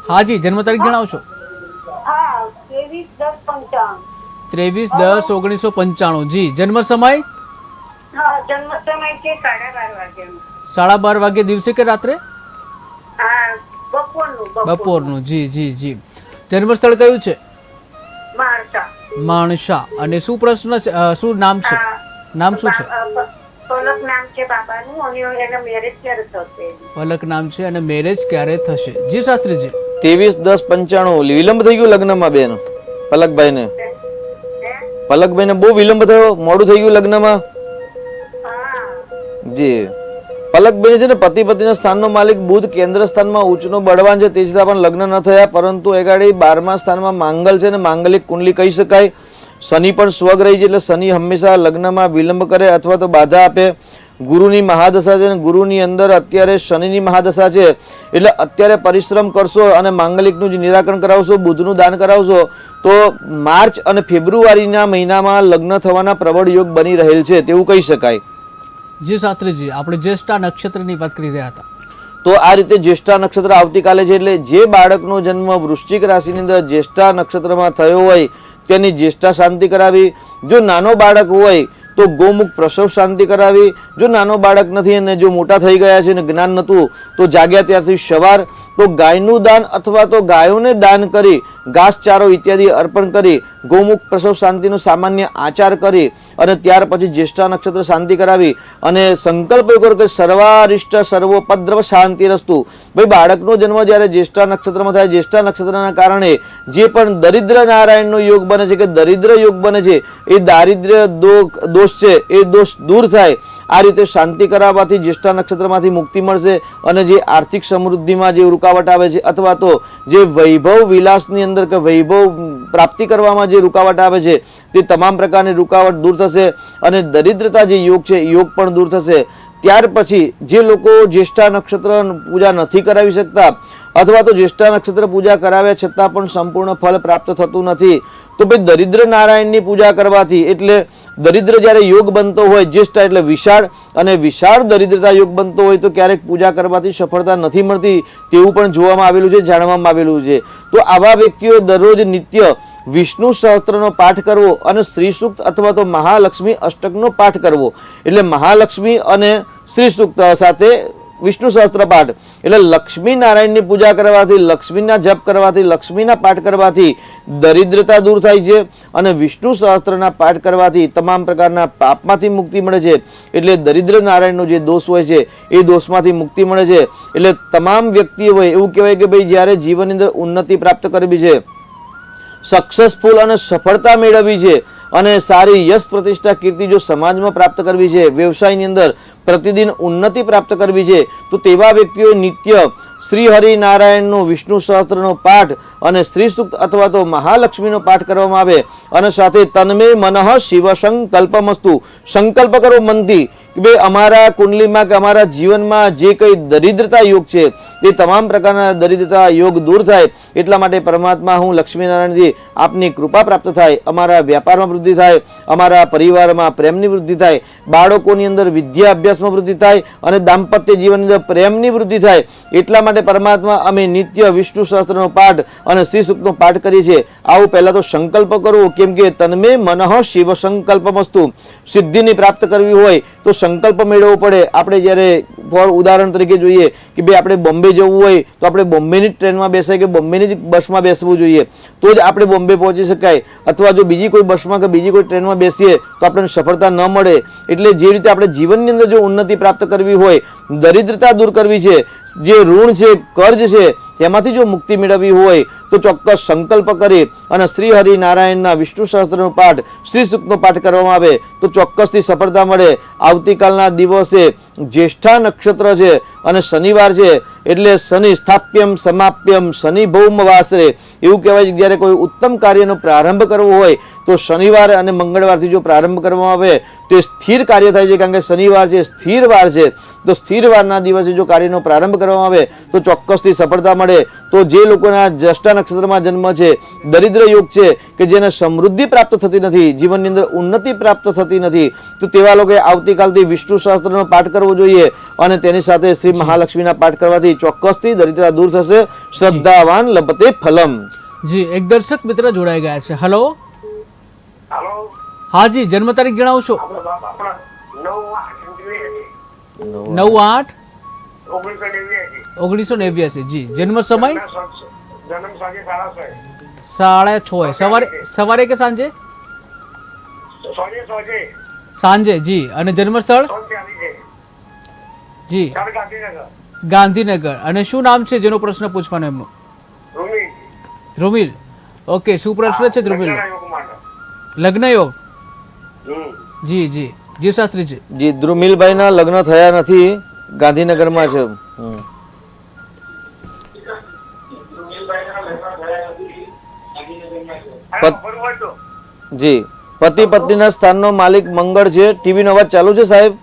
હા જી, જન્મ તારીખ જણાવશો. હા, 23/10/55. 23/10/1995. જી. જન્મ સમય હા, જન્મ સમય છે 12:30 વાગ્યાનો. 12:30 વાગે દિવસે કે રાત્રે? હા, બપોરનું. જી જી જી. જન્મ સ્થળ કયું છે? માણસા. માણસા. અને શું પ્રશ્ન છે, શું નામ છે? નામ શું છે? પલક નામ છે બાબાનું અને એના મેરેજ ક્યારે થશે? પલક નામ છે અને મેરેજ ક્યારે થશે? જી શાસ્ત્રીજી. 23/10/95 વિલંબ થઈ ગયું લગ્નમાં બેન પલકભાઈને. હે? પલકભાઈને બહુ વિલંબ થયો, મોડું થઈ ગયું લગ્નમાં. હા. જી પલકભાઈ છે ને પતિ પત્નીના સ્થાનનો માલિક બુધ કેન્દ્ર સ્થાનમાં ઉચ્ચનો બળવાન છે, તે છતાં પણ લગ્ન ન થયા, પરંતુ એ ગાડી 12મા સ્થાનમાં માંગલ છે ને માંગલિક કુંડલી કહી શકાય. શનિ પણ સ્વગ્રહી છે એટલે શનિ હંમેશા લગ્નમાં વિલંબ કરે અથવા તો બાધા આપે. ગુરુની મહાદશા છે અને ગુરુની અંદર અત્યારે શનિની મહાદશા છે, એટલે અત્યારે પરિશ્રમ કરશો અને માંગલિકનું જે નિરાકરણ કરાવશો, બુધનું દાન કરાવશો, તો માર્ચ અને ફેબ્રુઆરીના મહિનામાં લગ્ન થવાના પ્રબળ યોગ બની રહેલ છે તેવું કહી શકાય. જી શાસ્ત્રીજી, આપણે જ્યેષ્ઠા નક્ષત્રની વાત કરી રહ્યા હતા. તો આ રીતે જ્યેષ્ઠા નક્ષત્ર આવતીકાલે છે, એટલે જે બાળકનો જન્મ વૃશ્ચિક રાશિની અંદર જ્યેષ્ઠા નક્ષત્રમાં થયો હોય તેની જ્યેષ્ઠા શાંતિ કરાવી. જો નાનો બાળક હોય તો ગૌમુખ પ્રસવ શાંતિ કરાવી. જો નાનો બાળક નથી અને જો મોટા થઈ ગયા છે અને જ્ઞાન નહોતું તો જાગ્યા ત્યારથી સવાર તો ગાયનું દાન અથવા તો ગાયોને દાન કરી ઘાસચારો ઇત્યાદિ અર્પણ કરી ગૌમુખ પ્રસવ શાંતિનો સામાન્ય આચાર કરી અને ત્યાર પછી જ્યેષ્ઠા નક્ષત્ર શાંતિ કરાવી અને સંકલ્પ કરો કે સર્વારિષ્ટ સર્વોપદ્રવ શાંતિ રસ્તુ. ભાઈ બાળકનો જન્મ જ્યારે જ્યેષ્ઠા નક્ષત્રમાં થાય, જ્યેષ્ઠા નક્ષત્રના કારણે જે પણ દરિદ્ર નારાયણનો યોગ બને છે કે દરિદ્ર યોગ બને છે, એ દારિદ્ર્ય દોષ છે એ દોષ દૂર થાય. આ રીતે શાંતિ કરાવવાથી જ્યેષ્ઠા નક્ષત્રમાંથી મુક્તિ મળશે અને જે આર્થિક સમૃદ્ધિમાં જે રૂકાવટ આવે છે અથવા તો જે વૈભવ વિલાસની અંદર કે વૈભવ પ્રાપ્તિ કરવામાં જે રૂકાવટ આવે છે તે તમામ પ્રકારની રૂકાવટ દૂર થશે અને દરિદ્રતા જે યોગ છે યોગ પણ દૂર થશે. ત્યાર પછી જે લોકો જ્યેષ્ઠા નક્ષત્ર પૂજા નથી કરાવી શકતા અથવા તો જ્યેષ્ઠા નક્ષત્ર પૂજા કરાવ્યા છતાં પણ સંપૂર્ણ ફળ પ્રાપ્ત થતું નથી, તો ભાઈ દરિદ્ર નારાયણની પૂજા કરવાથી, એટલે દરિદ્ર જ્યારે યોગ બનતો હોય જ્યેષ્ઠા એટલે વિશાળ અને વિશાળ દરિદ્રતા યોગ બનતો હોય તો ક્યારેક પૂજા કરવાથી સફળતા નથી મળતી તેવું પણ જોવામાં આવેલું છે, જાણવામાં આવેલું છે. તો આવા વ્યક્તિઓ દરરોજ નિત્ય વિષ્ણુ સહસ્ત્રનો પાઠ કરવો અને શ્રી સૂક્ત અથવા તો મહાલક્ષ્મી અષ્ટકનો પાઠ કરવો. એટલે મહાલક્ષ્મી અને શ્રી સૂક્ત સાથે વિષ્ણુ સહસ્ત્ર પાઠ એટલે લક્ષ્મી નારાયણની પૂજા કરવાથી, લક્ષ્મીના જપ કરવાથી, લક્ષ્મીના પાઠ કરવાથી દરિદ્રતા દૂર થાય છે અને વિષ્ણુ સહસ્ત્રના પાઠ કરવાથી તમામ પ્રકારના પાપમાંથી મુક્તિ મળે છે. એટલે દરિદ્ર નારાયણનો જે દોષ હોય છે એ દોષમાંથી મુક્તિ મળે છે. એટલે તમામ વ્યક્તિઓ હોય એવું કહેવાય કે ભાઈ જ્યારે જીવનની અંદર ઉન્નતિ પ્રાપ્ત કરવી છે, સક્સેસફુલ અને સફળતા મેળવવી છે અને સારી યશ પ્રતિષ્ઠા કીર્તિ જો સમાજમાં પ્રાપ્ત કરવી છે, વ્યવસાયની અંદર પ્રતિદિન ઉન્નતિ પ્રાપ્ત કરવી છે, તો તેવા વ્યક્તિઓ નિત્ય શ્રી હરિનારાયણનો વિષ્ણુ સહસ્ત્રનો પાઠ અને શ્રી સૂક્ત અથવા તો મહાલક્ષ્મીનો પાઠ કરવામાં આવે અને સાથે તન્મે મનઃ શિવ સંકલ્પમસ્તુ, સંકલ્પ કરો મનથી કે ભાઈ અમારા કુંડલીમાં કે અમારા જીવનમાં જે કંઈ દરિદ્રતા યોગ છે એ તમામ પ્રકારના દરિદ્રતા યોગ દૂર થાય. એટલા માટે પરમાત્મા હું લક્ષ્મીનારાયણજી આપની કૃપા પ્રાપ્ત થાય, અમારા વ્યાપારમાં વૃદ્ધિ થાય, અમારા પરિવારમાં પ્રેમની વૃદ્ધિ થાય, બાળકોની અંદર વિદ્યા અભ્યાસમાં વૃદ્ધિ થાય અને દાંપત્ય જીવનની અંદર પ્રેમની વૃદ્ધિ થાય. એટલા માટે પરમાત્મા અમે નિત્ય વિષ્ણુ સહસ્ત્રનો પાઠ અને શ્રી સૂક્તનો પાઠ કરીએ છીએ. આવું પહેલા તો સંકલ્પ કરવો, કેમ કે તન્મે મનઃ શિવ સંકલ્પમસ્તુ, સિદ્ધિની પ્રાપ્ત કરવી હોય તો સંકલ્પ મેળવવો પડે. આપણે જ્યારે ફોર ઉદાહરણ તરીકે જોઈએ કે ભાઈ આપણે બોમ્બે જવું હોય તો આપણે બોમ્બેની ટ્રેનમાં બેસાય કે બોમ્બેની જ બસમાં બેસવું જોઈએ તો જ આપણે બોમ્બે પહોંચી શકાય, અથવા જો બીજી કોઈ બસમાં કે બીજી કોઈ ટ્રેનમાં બેસીએ તો આપણને સફળતા ન મળે. એટલે જે રીતે આપણે જીવનની અંદર જો ઉન્નતિ પ્રાપ્ત કરવી હોય, દરિદ્રતા દૂર કરવી છે, જે ઋણ છે, કર્જ છે, તેમાંથી જો મુક્તિ મેળવવી હોય તો ચોક્કસ સંકલ્પ કરી અને શ્રી હરિનારાયણના વિષ્ણુ સહસ્ત્રનો પાઠ, શ્રી સૂક્તનો પાઠ કરવામાં આવે તો ચોક્કસથી સફળતા મળે. આવતીકાલના દિવસે જ્યેષ્ઠા નક્ષત્ર છે અને શનિવાર છે, એટલે શનિ સ્થાપ્યમ સમાપ્યમ શનિ ભૌમ વાસરે એવું કહેવાય છે. જ્યારે કોઈ ઉત્તમ કાર્યનો પ્રારંભ કરવો હોય તો શનિવાર અને મંગળવારથી જો પ્રારંભ કરવામાં આવે તો એ સ્થિર કાર્ય થાય છે, કારણ કે શનિવાર છે સ્થિર વાર છે. તો સ્થિર વારના દિવસે જો કાર્યનો પ્રારંભ કરવામાં આવે તો ચોક્કસથી સફળતા મળે. તો જે લોકોના જ્યેષ્ઠા નક્ષત્રમાં જન્મ છે, દરિદ્ર યોગ છે કે જેને સમૃદ્ધિ પ્રાપ્ત થતી નથી, જીવનની અંદર ઉન્નતિ પ્રાપ્ત થતી નથી, તો તેવા લોકોએ આવતીકાલથી વિષ્ણુ સહસ્ત્રનો પાઠ કરવો જોઈએ અને તેની સાથે શ્રી મહાલક્ષ્મીના પાઠ કરવાથી ચોક્કસથી દરિદ્રતા દૂર થશે. શ્રદ્ધાવાન લભતે ફલમ. જી, એક દર્શક મિત્ર જોડાઈ ગયા છે. હલો. હાલો. હા જી, જન્મ તારીખ જણાવશો? 9/8/1989. જી, જન્મ સમય? જન્મ સાંજે 6:30. સવારે કે સાંજે? સાંજે જી. અને જન્મસ્થળ જી ગાંધીનગર. અને શું નામ છે જેનો પ્રશ્ન પૂછવાનો એમનું? ધ્રુમિલ. ઓકે, શું પ્રશ્ન છે ધ્રુમિલ? લગ્ન યોગ. જી જી જી શાસ્ત્રીજી. જી, ધ્રુમિલભાઈના લગ્ન થયા નથી, ગાંધીનગરમાં છે. જી, પતિ પત્નીના સ્થાનનો માલિક મંગળ છે. ટીવીનો અવાજ ચાલુ છે સાહેબ?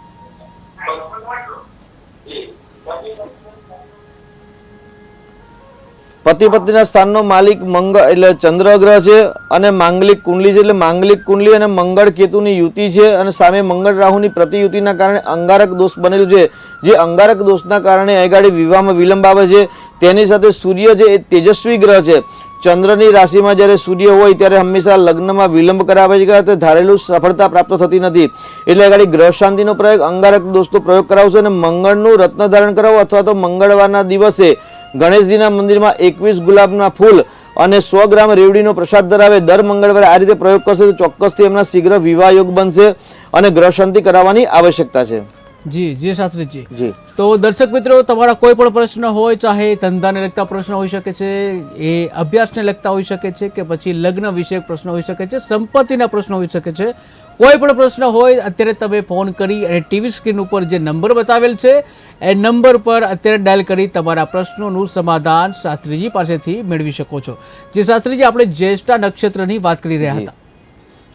પતિ પત્નીના સ્થાનનો માલિક મંગળ એટલે ચંદ્ર ગ્રહ છે અને માંગલિક કુંડલી છે. એટલે માંગલિક કુંડલી અને મંગળ કેતુની યુતિ છે અને સામે મંગળ રાહુની પ્રતિયુતિના કારણે અંગારક દોષ બનેલું છે. જે અંગારક દોષના કારણે આગળ વિવાહમાં વિલંબ આવે છે. તેની સાથે સૂર્ય છે એ તેજસ્વી ગ્રહ છે. ચંદ્રની રાશિમાં જ્યારે સૂર્ય હોય ત્યારે હંમેશા લગ્નમાં વિલંબ કરાવે છે કે ધારેલું સફળતા પ્રાપ્ત થતી નથી. એટલે આગળ ગ્રહ શાંતિનો પ્રયોગ, અંગારક દોષનો પ્રયોગ કરાવશો અને મંગળનું રત્ન ધારણ કરાવો અથવા તો મંગળવારના દિવસે ગણેશજીના મંદિરમાં 21 ગુલાબના ફૂલ અને 100 ગ્રામ રેવડીનો પ્રસાદ ધરાવે દર મંગળવારે આ રીતે પ્રયોગ કરશે તો ચોક્કસથી એમના શીઘ્ર વિવાહ યોગ બનશે અને ગ્રહ શાંતિ કરાવવાની આવશ્યકતા છે. જી જી શાસ્ત્રીજી. જી, તો દર્શક મિત્રો, તમારા કોઈ પણ પ્રશ્ન હોય, ચાહે ધંધાને લગતા પ્રશ્ન હોઈ શકે છે, એ અભ્યાસને લગતા હોઈ શકે છે, કે પછી લગ્ન વિષયક પ્રશ્ન હોઈ શકે છે, સંપત્તિના પ્રશ્ન હોઈ શકે છે, કોઈ પણ પ્રશ્ન હોય અત્યારે તમે ફોન કરી અને ટીવી સ્ક્રીન ઉપર જે નંબર બતાવેલ છે એ નંબર પર અત્યારે ડાયલ કરી તમારા પ્રશ્નોનું સમાધાન શાસ્ત્રીજી પાસેથી મેળવી શકો છો. જે શાસ્ત્રીજી, આપણે જ્યેષ્ઠા નક્ષત્રની વાત કરી રહ્યા હતા.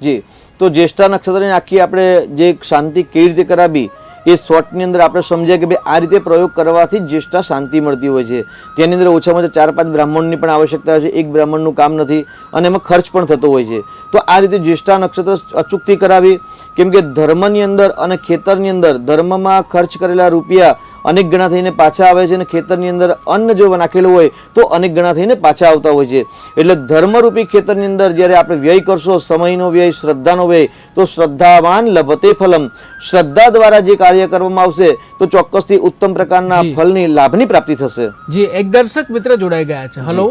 જી, તો જ્યેષ્ઠા નક્ષત્રની આખી આપણે જે શાંતિ કેવી રીતે કરાવી એ શોર્ટની અંદર આપણે સમજ્યા કે ભાઈ આ રીતે પ્રયોગ કરવાથી જ્યેષ્ઠા શાંતિ મળતી હોય છે. તેની અંદર ઓછામાં ઓછા 4-5 બ્રાહ્મણની પણ આવશ્યકતા હોય છે. એક બ્રાહ્મણનું કામ નથી અને એમાં ખર્ચ પણ થતો હોય છે. તો આ રીતે જ્યેષ્ઠા નક્ષત્ર અચૂકથી કરાવી, કેમ કે ધર્મની અંદર અને ખેતરની અંદર ધર્મમાં ખર્ચ કરેલા રૂપિયા અનેક ગણા થઈને પાછા આવે છે અને ખેતરની અંદર અન્ન જો નાખેલું હોય તો અનેક ગણા થઈને પાછા આવતા હોય છે. એટલે ધર્મરૂપી ખેતરની અંદર જ્યારે આપણે વ્યય કરશો, સમયનો વ્યય, શ્રદ્ધાનો વ્યય, તો શ્રદ્ધાવાન લભતે ફલમ. શ્રદ્ધા દ્વારા જે કાર્ય કરવામાં આવશે તો ચોક્કસથી ઉત્તમ પ્રકારના ફળની લાભની પ્રાપ્તિ થશે. જી, એક દર્શક મિત્ર જોડાઈ ગયા છે. હેલો.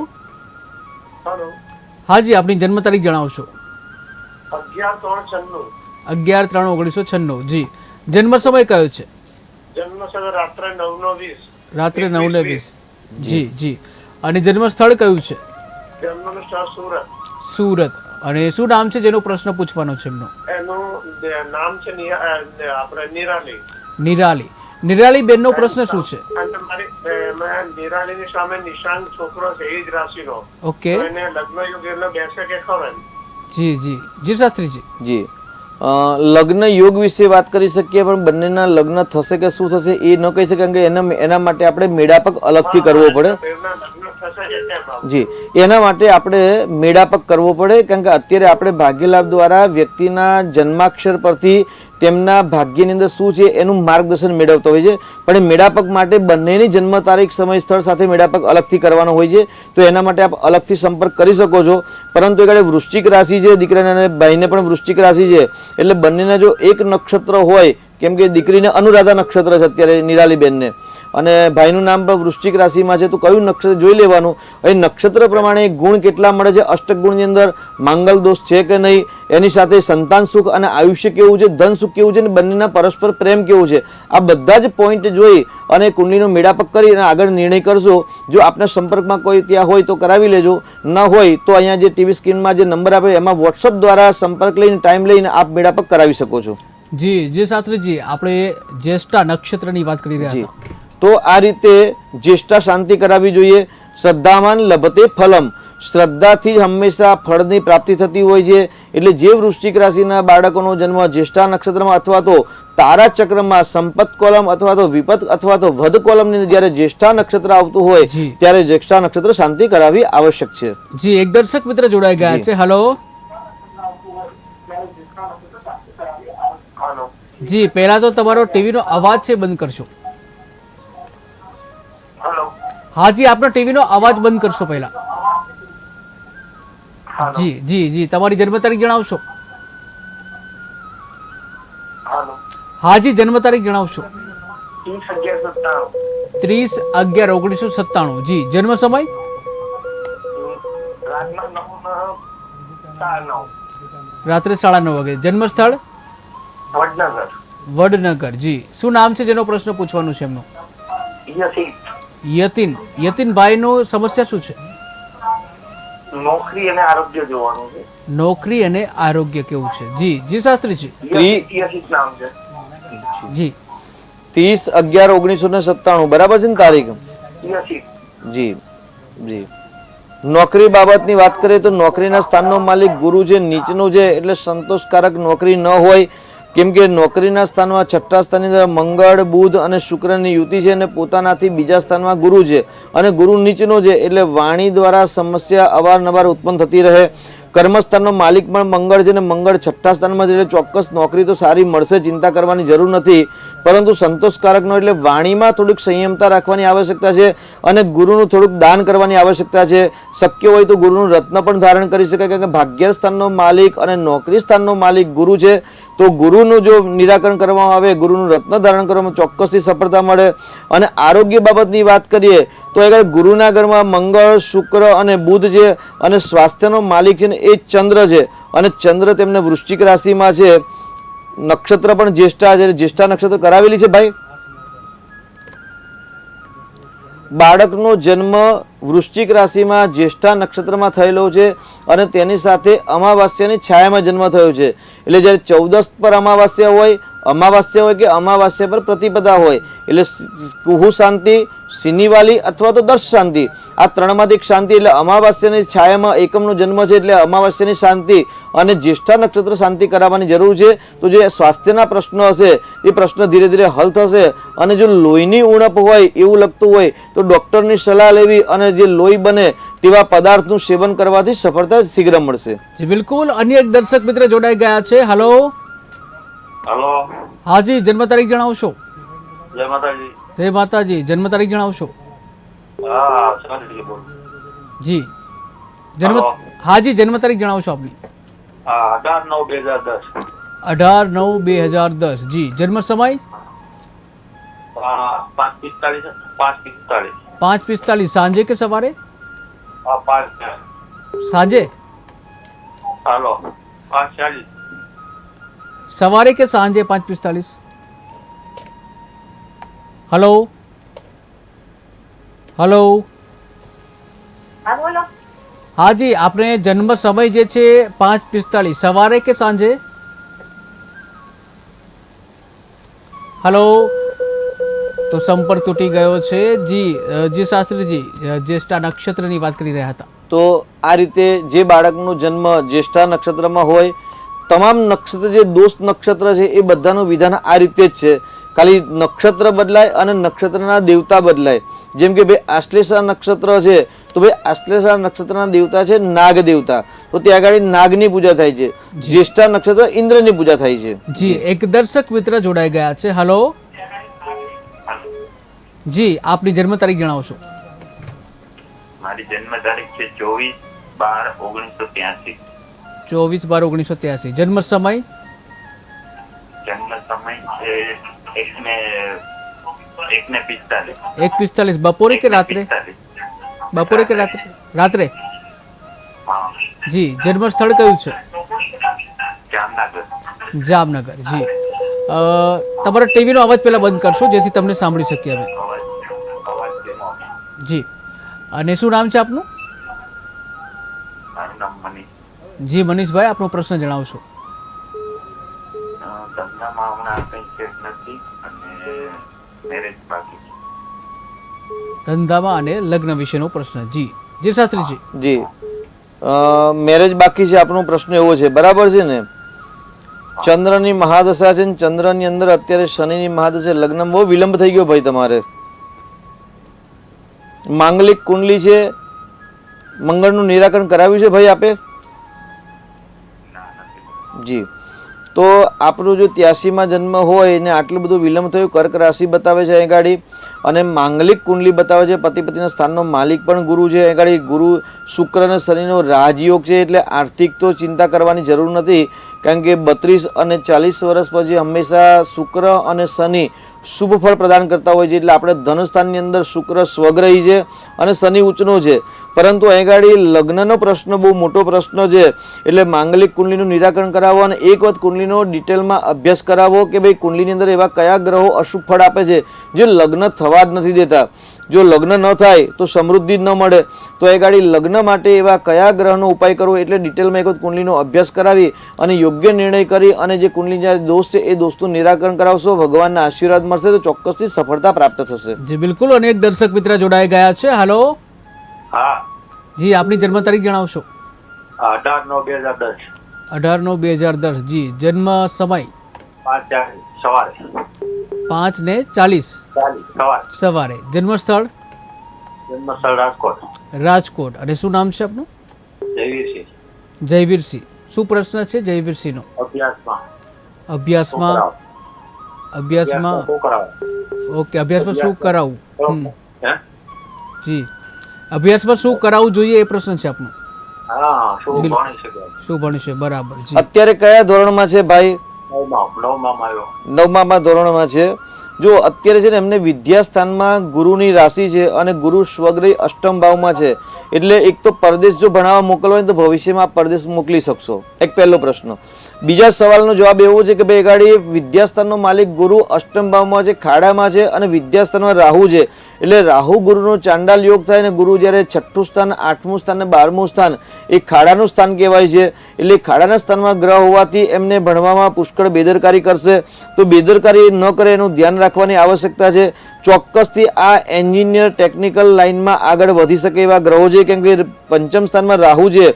હાજી, આપની જન્મ તારીખ જણાવશો? 11/3/1996. જી. જન્મ સમય કયો છે? જન્મ સમય રાત્રે 9:20. રાત્રે 9:20. જી જી. અને જન્મ સ્થળ કયું છે? જન્મનું સ્થળ સુરત. સુરત. અને શું નામ છે જેનો પ્રશ્ન પૂછવાનો છે એમનો? એનું નામ છે આપણે નિરાલી. નિરાલી. નિરાલી બેનનો પ્રશ્ન શું છે? અને મારી નિરાલીની સામે નિશાંત છોકરો છે એ જ રાશિનો. ઓકે. એને લગ્ન યુગ એટલે બેસે કે ખરે? જી જી જી શાસ્ત્રીજી. જી, લગ્ન યોગ વિશે વાત કરી શકીએ પણ બંનેના લગ્ન થશે કે શું થશે એ ન કહી શકીએ, કારણ કે એના માટે આપણે મેળાપક અલગથી કરવો પડે. જી, એના માટે આપણે મેળાપક કરવો પડે, કારણ કે અત્યારે આપણે ભાગ્યલાભ દ્વારા વ્યક્તિના જન્માક્ષર પરથી તેમના ભાગ્યની અંદર શું છે એનું માર્ગદર્શન મેળવતો હોય છે. પણ એ મેળાપક માટે બંનેની જન્મ તારીખ, સમય, સ્થળ સાથે મેળાપક અલગથી કરવાનો હોય છે. તો એના માટે આપ અલગથી સંપર્ક કરી શકો છો. પરંતુ એક વૃશ્ચિક રાશિ છે, દીકરાને અને ભાઈને પણ વૃશ્ચિક રાશિ છે, એટલે બંનેના જો એક નક્ષત્ર હોય, કેમ કે દીકરીને અનુરાધા નક્ષત્ર છે અત્યારે નિરાલીબેનને, અને ભાઈનું નામ પણ વૃશ્ચિક રાશિમાં છે, તો કયું નક્ષત્ર જોઈ લેવાનું. એ નક્ષત્ર પ્રમાણે ગુણ કેટલા મળે છે, અષ્ટક ગુણની અંદર માંગલ દોષ છે કે નહીં, એની સાથે સંતાન સુખ અને આયુષ્ય કેવું છે, ધન સુખ કેવું છે, અને બંનેના પરસ્પર પ્રેમ કેવું છે, આ બધા જ પોઈન્ટ જોઈ અને કુંડલીનો મેળાપક કરી અને આગળ નિર્ણય કરશો. જો આપના સંપર્કમાં કોઈ ત્યાં હોય તો કરાવી લેજો, ન હોય તો અહીંયા જે ટીવી સ્ક્રીનમાં જે નંબર આપે એમાં વોટ્સઅપ દ્વારા સંપર્ક લઈને ટાઈમ લઈને આપ મેળાપક કરાવી શકો છો. જી જી શાસ્ત્રીજી, આપણે જ્યેષ્ઠા નક્ષત્રની વાત કરી રહ્યા હતા. તો આ રીતે જ્યેષ્ઠા શાંતિ કરાવવી જોઈએ. શ્રદ્ધાવાન લભતે ફલમ. શ્રદ્ધાથી હંમેશા ફળની પ્રાપ્તિ થતી હોય છે. એટલે જે વૃશ્ચિક રાશિના બાળકોનો જન્મ જ્યેષ્ઠા નક્ષત્રમાં અથવા તો તારા ચક્રમાં સંપત કોલમ અથવા તો વિપત અથવા તો વધ કોલમની જ્યારે જ્યેષ્ઠા નક્ષત્ર આવતું હોય ત્યારે જ્યેષ્ઠા નક્ષત્ર શાંતિ કરાવવી આવશ્યક છે. જી, એક દર્શક મિત્ર જોડાઈ ગયા છે. હેલો. જી, પહેલા તો તમારો ટીવીનો અવાજ છે બંધ કરશો. હાજી, આપનો ટીવીનો અવાજ બંધ કરશો પહેલા. જી જી જી, તમારી જન્મ તારીખ જણાવશો? હાજી, જન્મ તારીખ જણાવશો? 30/11/1997. જી. જન્મ સમય? રાત્રે 9:30 વાગે. જન્મ સ્થળ? વડનગર. વડનગર. જી, શું નામ છે જેનો પ્રશ્ન પૂછવાનું છે એમનું? યતિન. યતિનભાઈનું સમસ્યા શું છે? નોકરી અને આરોગ્ય જોવાનું છે. નોકરી અને આરોગ્ય કેવું છે? જી જી શાસ્ત્રીજી. યશિત નામ છે. જી 30/11/1997 બરાબર છે ને તારીખ? યશિત. જી જી. નોકરી બાબતની વાત કરીએ તો નોકરીના સ્થાનનો માલિક ગુરુ છે, નીચનો છે, એટલે સંતોષકારક નોકરી ન હોય. કેમ કે નોકરીના સ્થાનમાં છઠ્ઠા સ્થાનની અંદર મંગળ, બુધ અને શુક્રની યુતિ છે અને પોતાનાથી બીજા સ્થાનમાં ગુરુ છે અને ગુરુ નીચનો છે, એટલે વાણી દ્વારા સમસ્યા અવારનવાર ઉત્પન્ન થતી રહે. કર્મસ્થાનનો માલિક પણ મંગળ છે અને મંગળ છઠ્ઠા સ્થાનમાં છે, એટલે ચોક્કસ નોકરી તો સારી મળશે, ચિંતા કરવાની જરૂર નથી. પરંતુ સંતોષકારક નો એટલે વાણીમાં થોડીક સંયમતા રાખવાની આવશ્યકતા છે અને ગુરુનું થોડુંક દાન કરવાની આવશ્યકતા છે. શક્ય હોય તો ગુરુનું રત્ન પણ ધારણ કરી શકાય, કારણ કે ભાગ્ય સ્થાનનો માલિક અને નોકરી સ્થાનનો માલિક ગુરુ છે. તો ગુરુનું જો નિરાકરણ કરવામાં આવે, ગુરુનું રત્ન ધારણ કરવામાં ચોક્કસથી સફળતા મળે. અને આરોગ્ય બાબતની વાત કરીએ તો એ ગુરુના ઘરમાં મંગળ, શુક્ર અને બુધ છે અને સ્વાસ્થ્યનો માલિક છે ને એ ચંદ્ર છે અને ચંદ્ર તેમને વૃશ્ચિક રાશિમાં છે. નક્ષત્ર પણ જ્યેષ્ઠા છે, જ્યેષ્ઠા નક્ષત્ર કરાવેલી છે ભાઈ. બાળકનો જન્મ વૃશ્ચિક રાશિમાં જ્યેષ્ઠા નક્ષત્રમાં થયેલો છે અને તેની સાથે અમાવાસ્યાની છાયામાં જન્મ થયો છે. એટલે જ્યારે 14 પર અમાવાસ્યા હોય કે અમાવાસ્યા પર પ્રતિપદા હોય, એટલે કુહુ શાંતિ, સિનિવાલી અથવા તો દર્શ શાંતિ, આ ત્રણમાંથી એક શાંતિ. એટલે અમાવાસ્યાની છાયામાં એકમનો જન્મ છે, એટલે અમાવાસ્યાની શાંતિ અને જ્યેષ્ઠા નક્ષત્ર શાંતિ કરાવવાની જરૂર છે. તો જે સ્વાસ્થ્યના પ્રશ્નો હશે એ પ્રશ્ન ધીરે ધીરે હલ થશે. અને જો લોહીની ઉણપ હોય એવું લગતું હોય તો ડૉક્ટરની સલાહ લેવી અને જે લોહી બને તેવા પદાર્થનું સેવન કરવાથી સફળતા શીઘ્ર મળશે. જી બિલકુલ. અન્ય એક દર્શક મિત્ર જોડાઈ ગયા છે. હલો. હલો. હાજી, જન્મ તારીખ જણાવશો? જય માતાજી. જય માતાજી. જન્મ તારીખ જણાવશો? હા, શાંતિથી બોલ. જી હાજી, જન્મ તારીખ જણાવશો આપની? 18/9/2010. 18/9/2010. જી, જન્મ સમય? 5:45. 5:45. સાંજે કે સવારે? 5. સાંજે? હાલો. 5:40. સવારે કે સાંજે 5:45? Hello hello. હા બોલો. હાજી, આપણે જન્મ સમય જે છે 5:45, સવારે કે સાંજે? હલો. તો સંપર્ક તૂટી ગયો છે. જી શાસ્ત્રીજી, જ્યેષ્ઠા નક્ષત્રની વાત કરી રહ્યા હતા. તો આ રીતે જે બાળકનો જન્મ જ્યેષ્ઠા નક્ષત્રમાં હોય, તમામ નક્ષત્ર જે દોષ નક્ષત્ર છે એ બધાનું વિધાન આ રીતે જ છે. ખાલી નક્ષત્ર બદલાય અને નક્ષત્રના દેવતા બદલાય. જેમ કે ભાઈ આશ્લેષા નક્ષત્ર છે તો ભાઈ આશ્લેષા નક્ષત્રના દેવતા છે નાગ દેવતા, તો ત્યાં આગળ નાગની પૂજા થાય છે. જ્યેષ્ઠા નક્ષત્ર ઇન્દ્રની પૂજા થાય છે. જી, એક દર્શક મિત્ર જોડાઈ ગયા છે. હલો જી, આપની જન્મ તારીખ જણાવશો? મારી જન્મ તારીખ છે 24/12/1983. 24/12/1983. જન્મ સમય? જન્મ સમય છે 1:45. 1:45. બપોરે કે રાત્રે? બપોરે કે રાત્રે? રાત્રે. હા. જી, જન્મ સ્થળ કયું છે? જામનગર. જામનગર. જી, તમારા ટીવીનો અવાજ પહેલા બંધ કરશો જેથી તમને સાંભળી શકીએ અમે. અવાજ ધીમો. જી, અને શું નામ છે આપનું? મારું નામ મનીષ. જી મનીષભાઈ, આપનો પ્રશ્ન જણાવશો? ધંધામાં હમણાં કંઈ સેટ નથી અને મેરેજ બાકી છે. ધંધામાં અને લગ્ન વિશેનો પ્રશ્ન. જી શાસ્ત્રીજી. જી, મેરેજ બાકી છે આપનો પ્રશ્ન એવો છે, બરાબર છે ને? ચંદ્રની મહાદશા છે, ચંદ્રની અંદર અત્યારે શનિની મહાદશા, લગ્ન બહુ વિલંબ થઈ ગયો ભાઈ તમારે. માંગલિક કુંડલી છે, મંગળનું નિરાકરણ કરાવ્યું છે ભાઈ આપે? જી, તો આપણું જો 83માં જન્મ હોય ને આટલું બધું વિલંબ થયું, કર્ક રાશિ બતાવે છે અહીં ગાડી, અને માંગલિક કુંડલી બતાવે છે. પતિ પતિના સ્થાનનો માલિક પણ ગુરુ છે. અહીં ગાડી ગુરુ શુક્ર અને શનિનો રાજયોગ છે, એટલે આર્થિક તો ચિંતા કરવાની જરૂર નથી. કારણ કે 32 અને 40 વર્ષ પછી હંમેશા શુક્ર અને શનિ શુભ ફળ પ્રદાન કરતા હોય છે. એટલે આપણે ધનસ્થાનની અંદર શુક્ર સ્વગ્રહી છે અને શનિ ઉચ્ચનો છે. પરંતુ અહીં ગાડી લગ્નનો પ્રશ્ન બહુ મોટો પ્રશ્ન છે. એટલે માંગલિક કુંડલીનું નિરાકરણ કરાવો અને એક વખત કુંડલીનો ડિટેલમાં અભ્યાસ કરાવો કે ભાઈ કુંડલીની અંદર એવા કયા ગ્રહો અશુભ ફળ આપે છે જે લગ્ન થવા જ નથી દેતા. જો લગ્ન ન થાય તો સમૃદ્ધિ જ ન મળે. તો એ ગાડી લગ્ન માટે એવા કયા ગ્રહનો ઉપાય કરવો એટલે ડિટેલમાં એક વખત કુંડલીનો અભ્યાસ કરાવી અને યોગ્ય નિર્ણય કરી અને જે કુંડલીના દોષ છે એ દોષનું નિરાકરણ કરાવશો, ભગવાનના આશીર્વાદ મળશે તો ચોક્કસથી સફળતા પ્રાપ્ત થશે. જી બિલકુલ. અને એક દર્શક મિત્ર જોડાઈ ગયા છે. હાલો હા, જી, આપની જન્મ તારીખ જણાવશો. 18/9/2010 18/9/2010. જી, જન્મ સમય 5:40 સવારે. 5:40 સવારે. જન્મ સ્થળ જન્મ સ્થળ રાજકોટ. રાજકોટ. અને શું નામ છે આપનું? જયવીરસિંહ. જયવીરસિંહ. શું પ્રશ્ન છે જયવીરસિંહનો? અભ્યાસમાં ઓકે, અભ્યાસમાં શું કરાવવું? હે? જી, અભ્યાસમાં શું કરાવવું જોઈએ એ પ્રશ્ન છે આપનો. હા, શું ભણી શકે? શું ભણશે? બરાબર. જી, અત્યારે કયા ધોરણમાં છે ભાઈ? નવમામાં આવ્યો. 9મા ધોરણમાં છે. જો અત્યારે છે ને એમને વિદ્યાસ્થાનમાં ગુરુની રાશિ છે અને ગુરુ સ્વગ્રહી અષ્ટમ ભાવમાં છે. એટલે એક તો પરદેશ જો ભણાવવા મોકલવા હોય તો ભવિષ્યમાં આપ પરદેશ મોકલી શકશો. એક પહેલો પ્રશ્ન. બીજા સવાલનો જવાબ એવો છે કે ભાઈ ગાડી વિદ્યાસ્થાનનો માલિક ગુરુ અષ્ટમ ભાવમાં છે, ખાડામાં છે અને વિદ્યાસ્થાનમાં રાહુ છે. એટલે રાહુ ગુરુનો ચાંડાલ યોગ થાય ને ગુરુ જ્યારે 6ઠું સ્થાન, 8મું સ્થાન ને 12મું સ્થાન એ ખાડાનું સ્થાન કહેવાય છે. એટલે ખાડાના સ્થાનમાં ગ્રહ હોવાથી એમને ભણવામાં પુષ્કળ બેદરકારી કરશે. તો બેદરકારી ન કરે એનું ધ્યાન રાખવાની આવશ્યકતા છે. ચોક્કસથી આ એન્જિનિયર ટેકનિકલ લાઇનમાં આગળ વધી શકે એવા ગ્રહો છે. કેમ કે પંચમ સ્થાનમાં રાહુ છે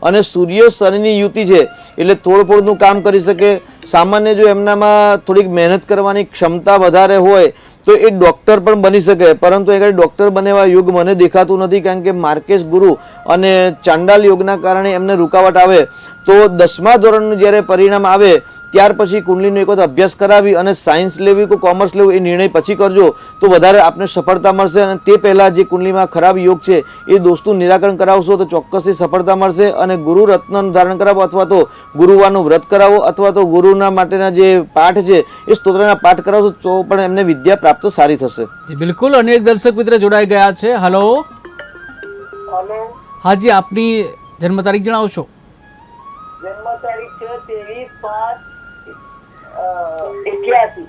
અને સૂર્ય શનિની યુતિ છે. એટલે થોડું કામ કરી શકે. સામાન્ય જો એમનામાં થોડીક મહેનત કરવાની ક્ષમતા વધારે હોય તો એ ડૉક્ટર પણ બની શકે. પરંતુ એ ડૉક્ટર બનેવા યોગ મને દેખાતું નથી. કારણ કે માર્કેશ ગુરુ અને ચાંડાલ યોગના કારણે એમને રૂકાવટ આવે. તો 10મા ધોરણનું જ્યારે પરિણામ આવે ત્યાર પછી કુંડલીનો એક વખત અભ્યાસ કરાવી અને સાયન્સ લેવી કે કોમર્સ લેવું એ નિર્ણય પછી કરજો તો વધારે આપને સફળતા મળશે. અને તે પહેલાં જે કુંડલીમાં ખરાબ યોગ છે એ દોષનું નિરાકરણ કરાવશો તો ચોક્કસથી સફળતા મળશે. અને ગુરુ રત્નનું ધારણ કરાવો અથવા તો ગુરુવારનું વ્રત કરાવો અથવા તો ગુરુના માટેના જે પાઠ છે એ સ્તોત્રના પાઠ કરાવશો તો પણ એમને વિદ્યા પ્રાપ્ત સારી થશે. જી બિલકુલ. અને એક દર્શક મિત્ર જોડાઈ ગયા છે. હાલો હાજી, આપની જન્મ તારીખ જણાવશો. જન્મ તારીખ છે 23/5/88.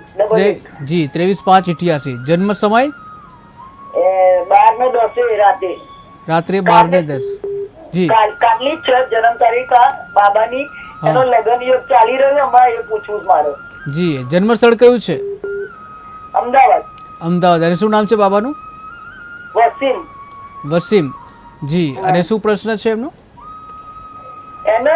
જી, 23/5/88. જન્મ સમય 12:10 રાતે. રાત્રે 12:10. જી, કાલની જ જન્મ તારીખ આ બાબાની. એનો લગ્ન યોગ ચાલી રહ્યો હમણાં એ પૂછવું છે મારે. જી, જન્મ સ્થળ કયું છે? અમદાવાદ. અમદાવાદ. અને શું નામ છે બાબાનું? વસીમ. વસીમ. જી, અને શું પ્રશ્ન છે એમનો? એને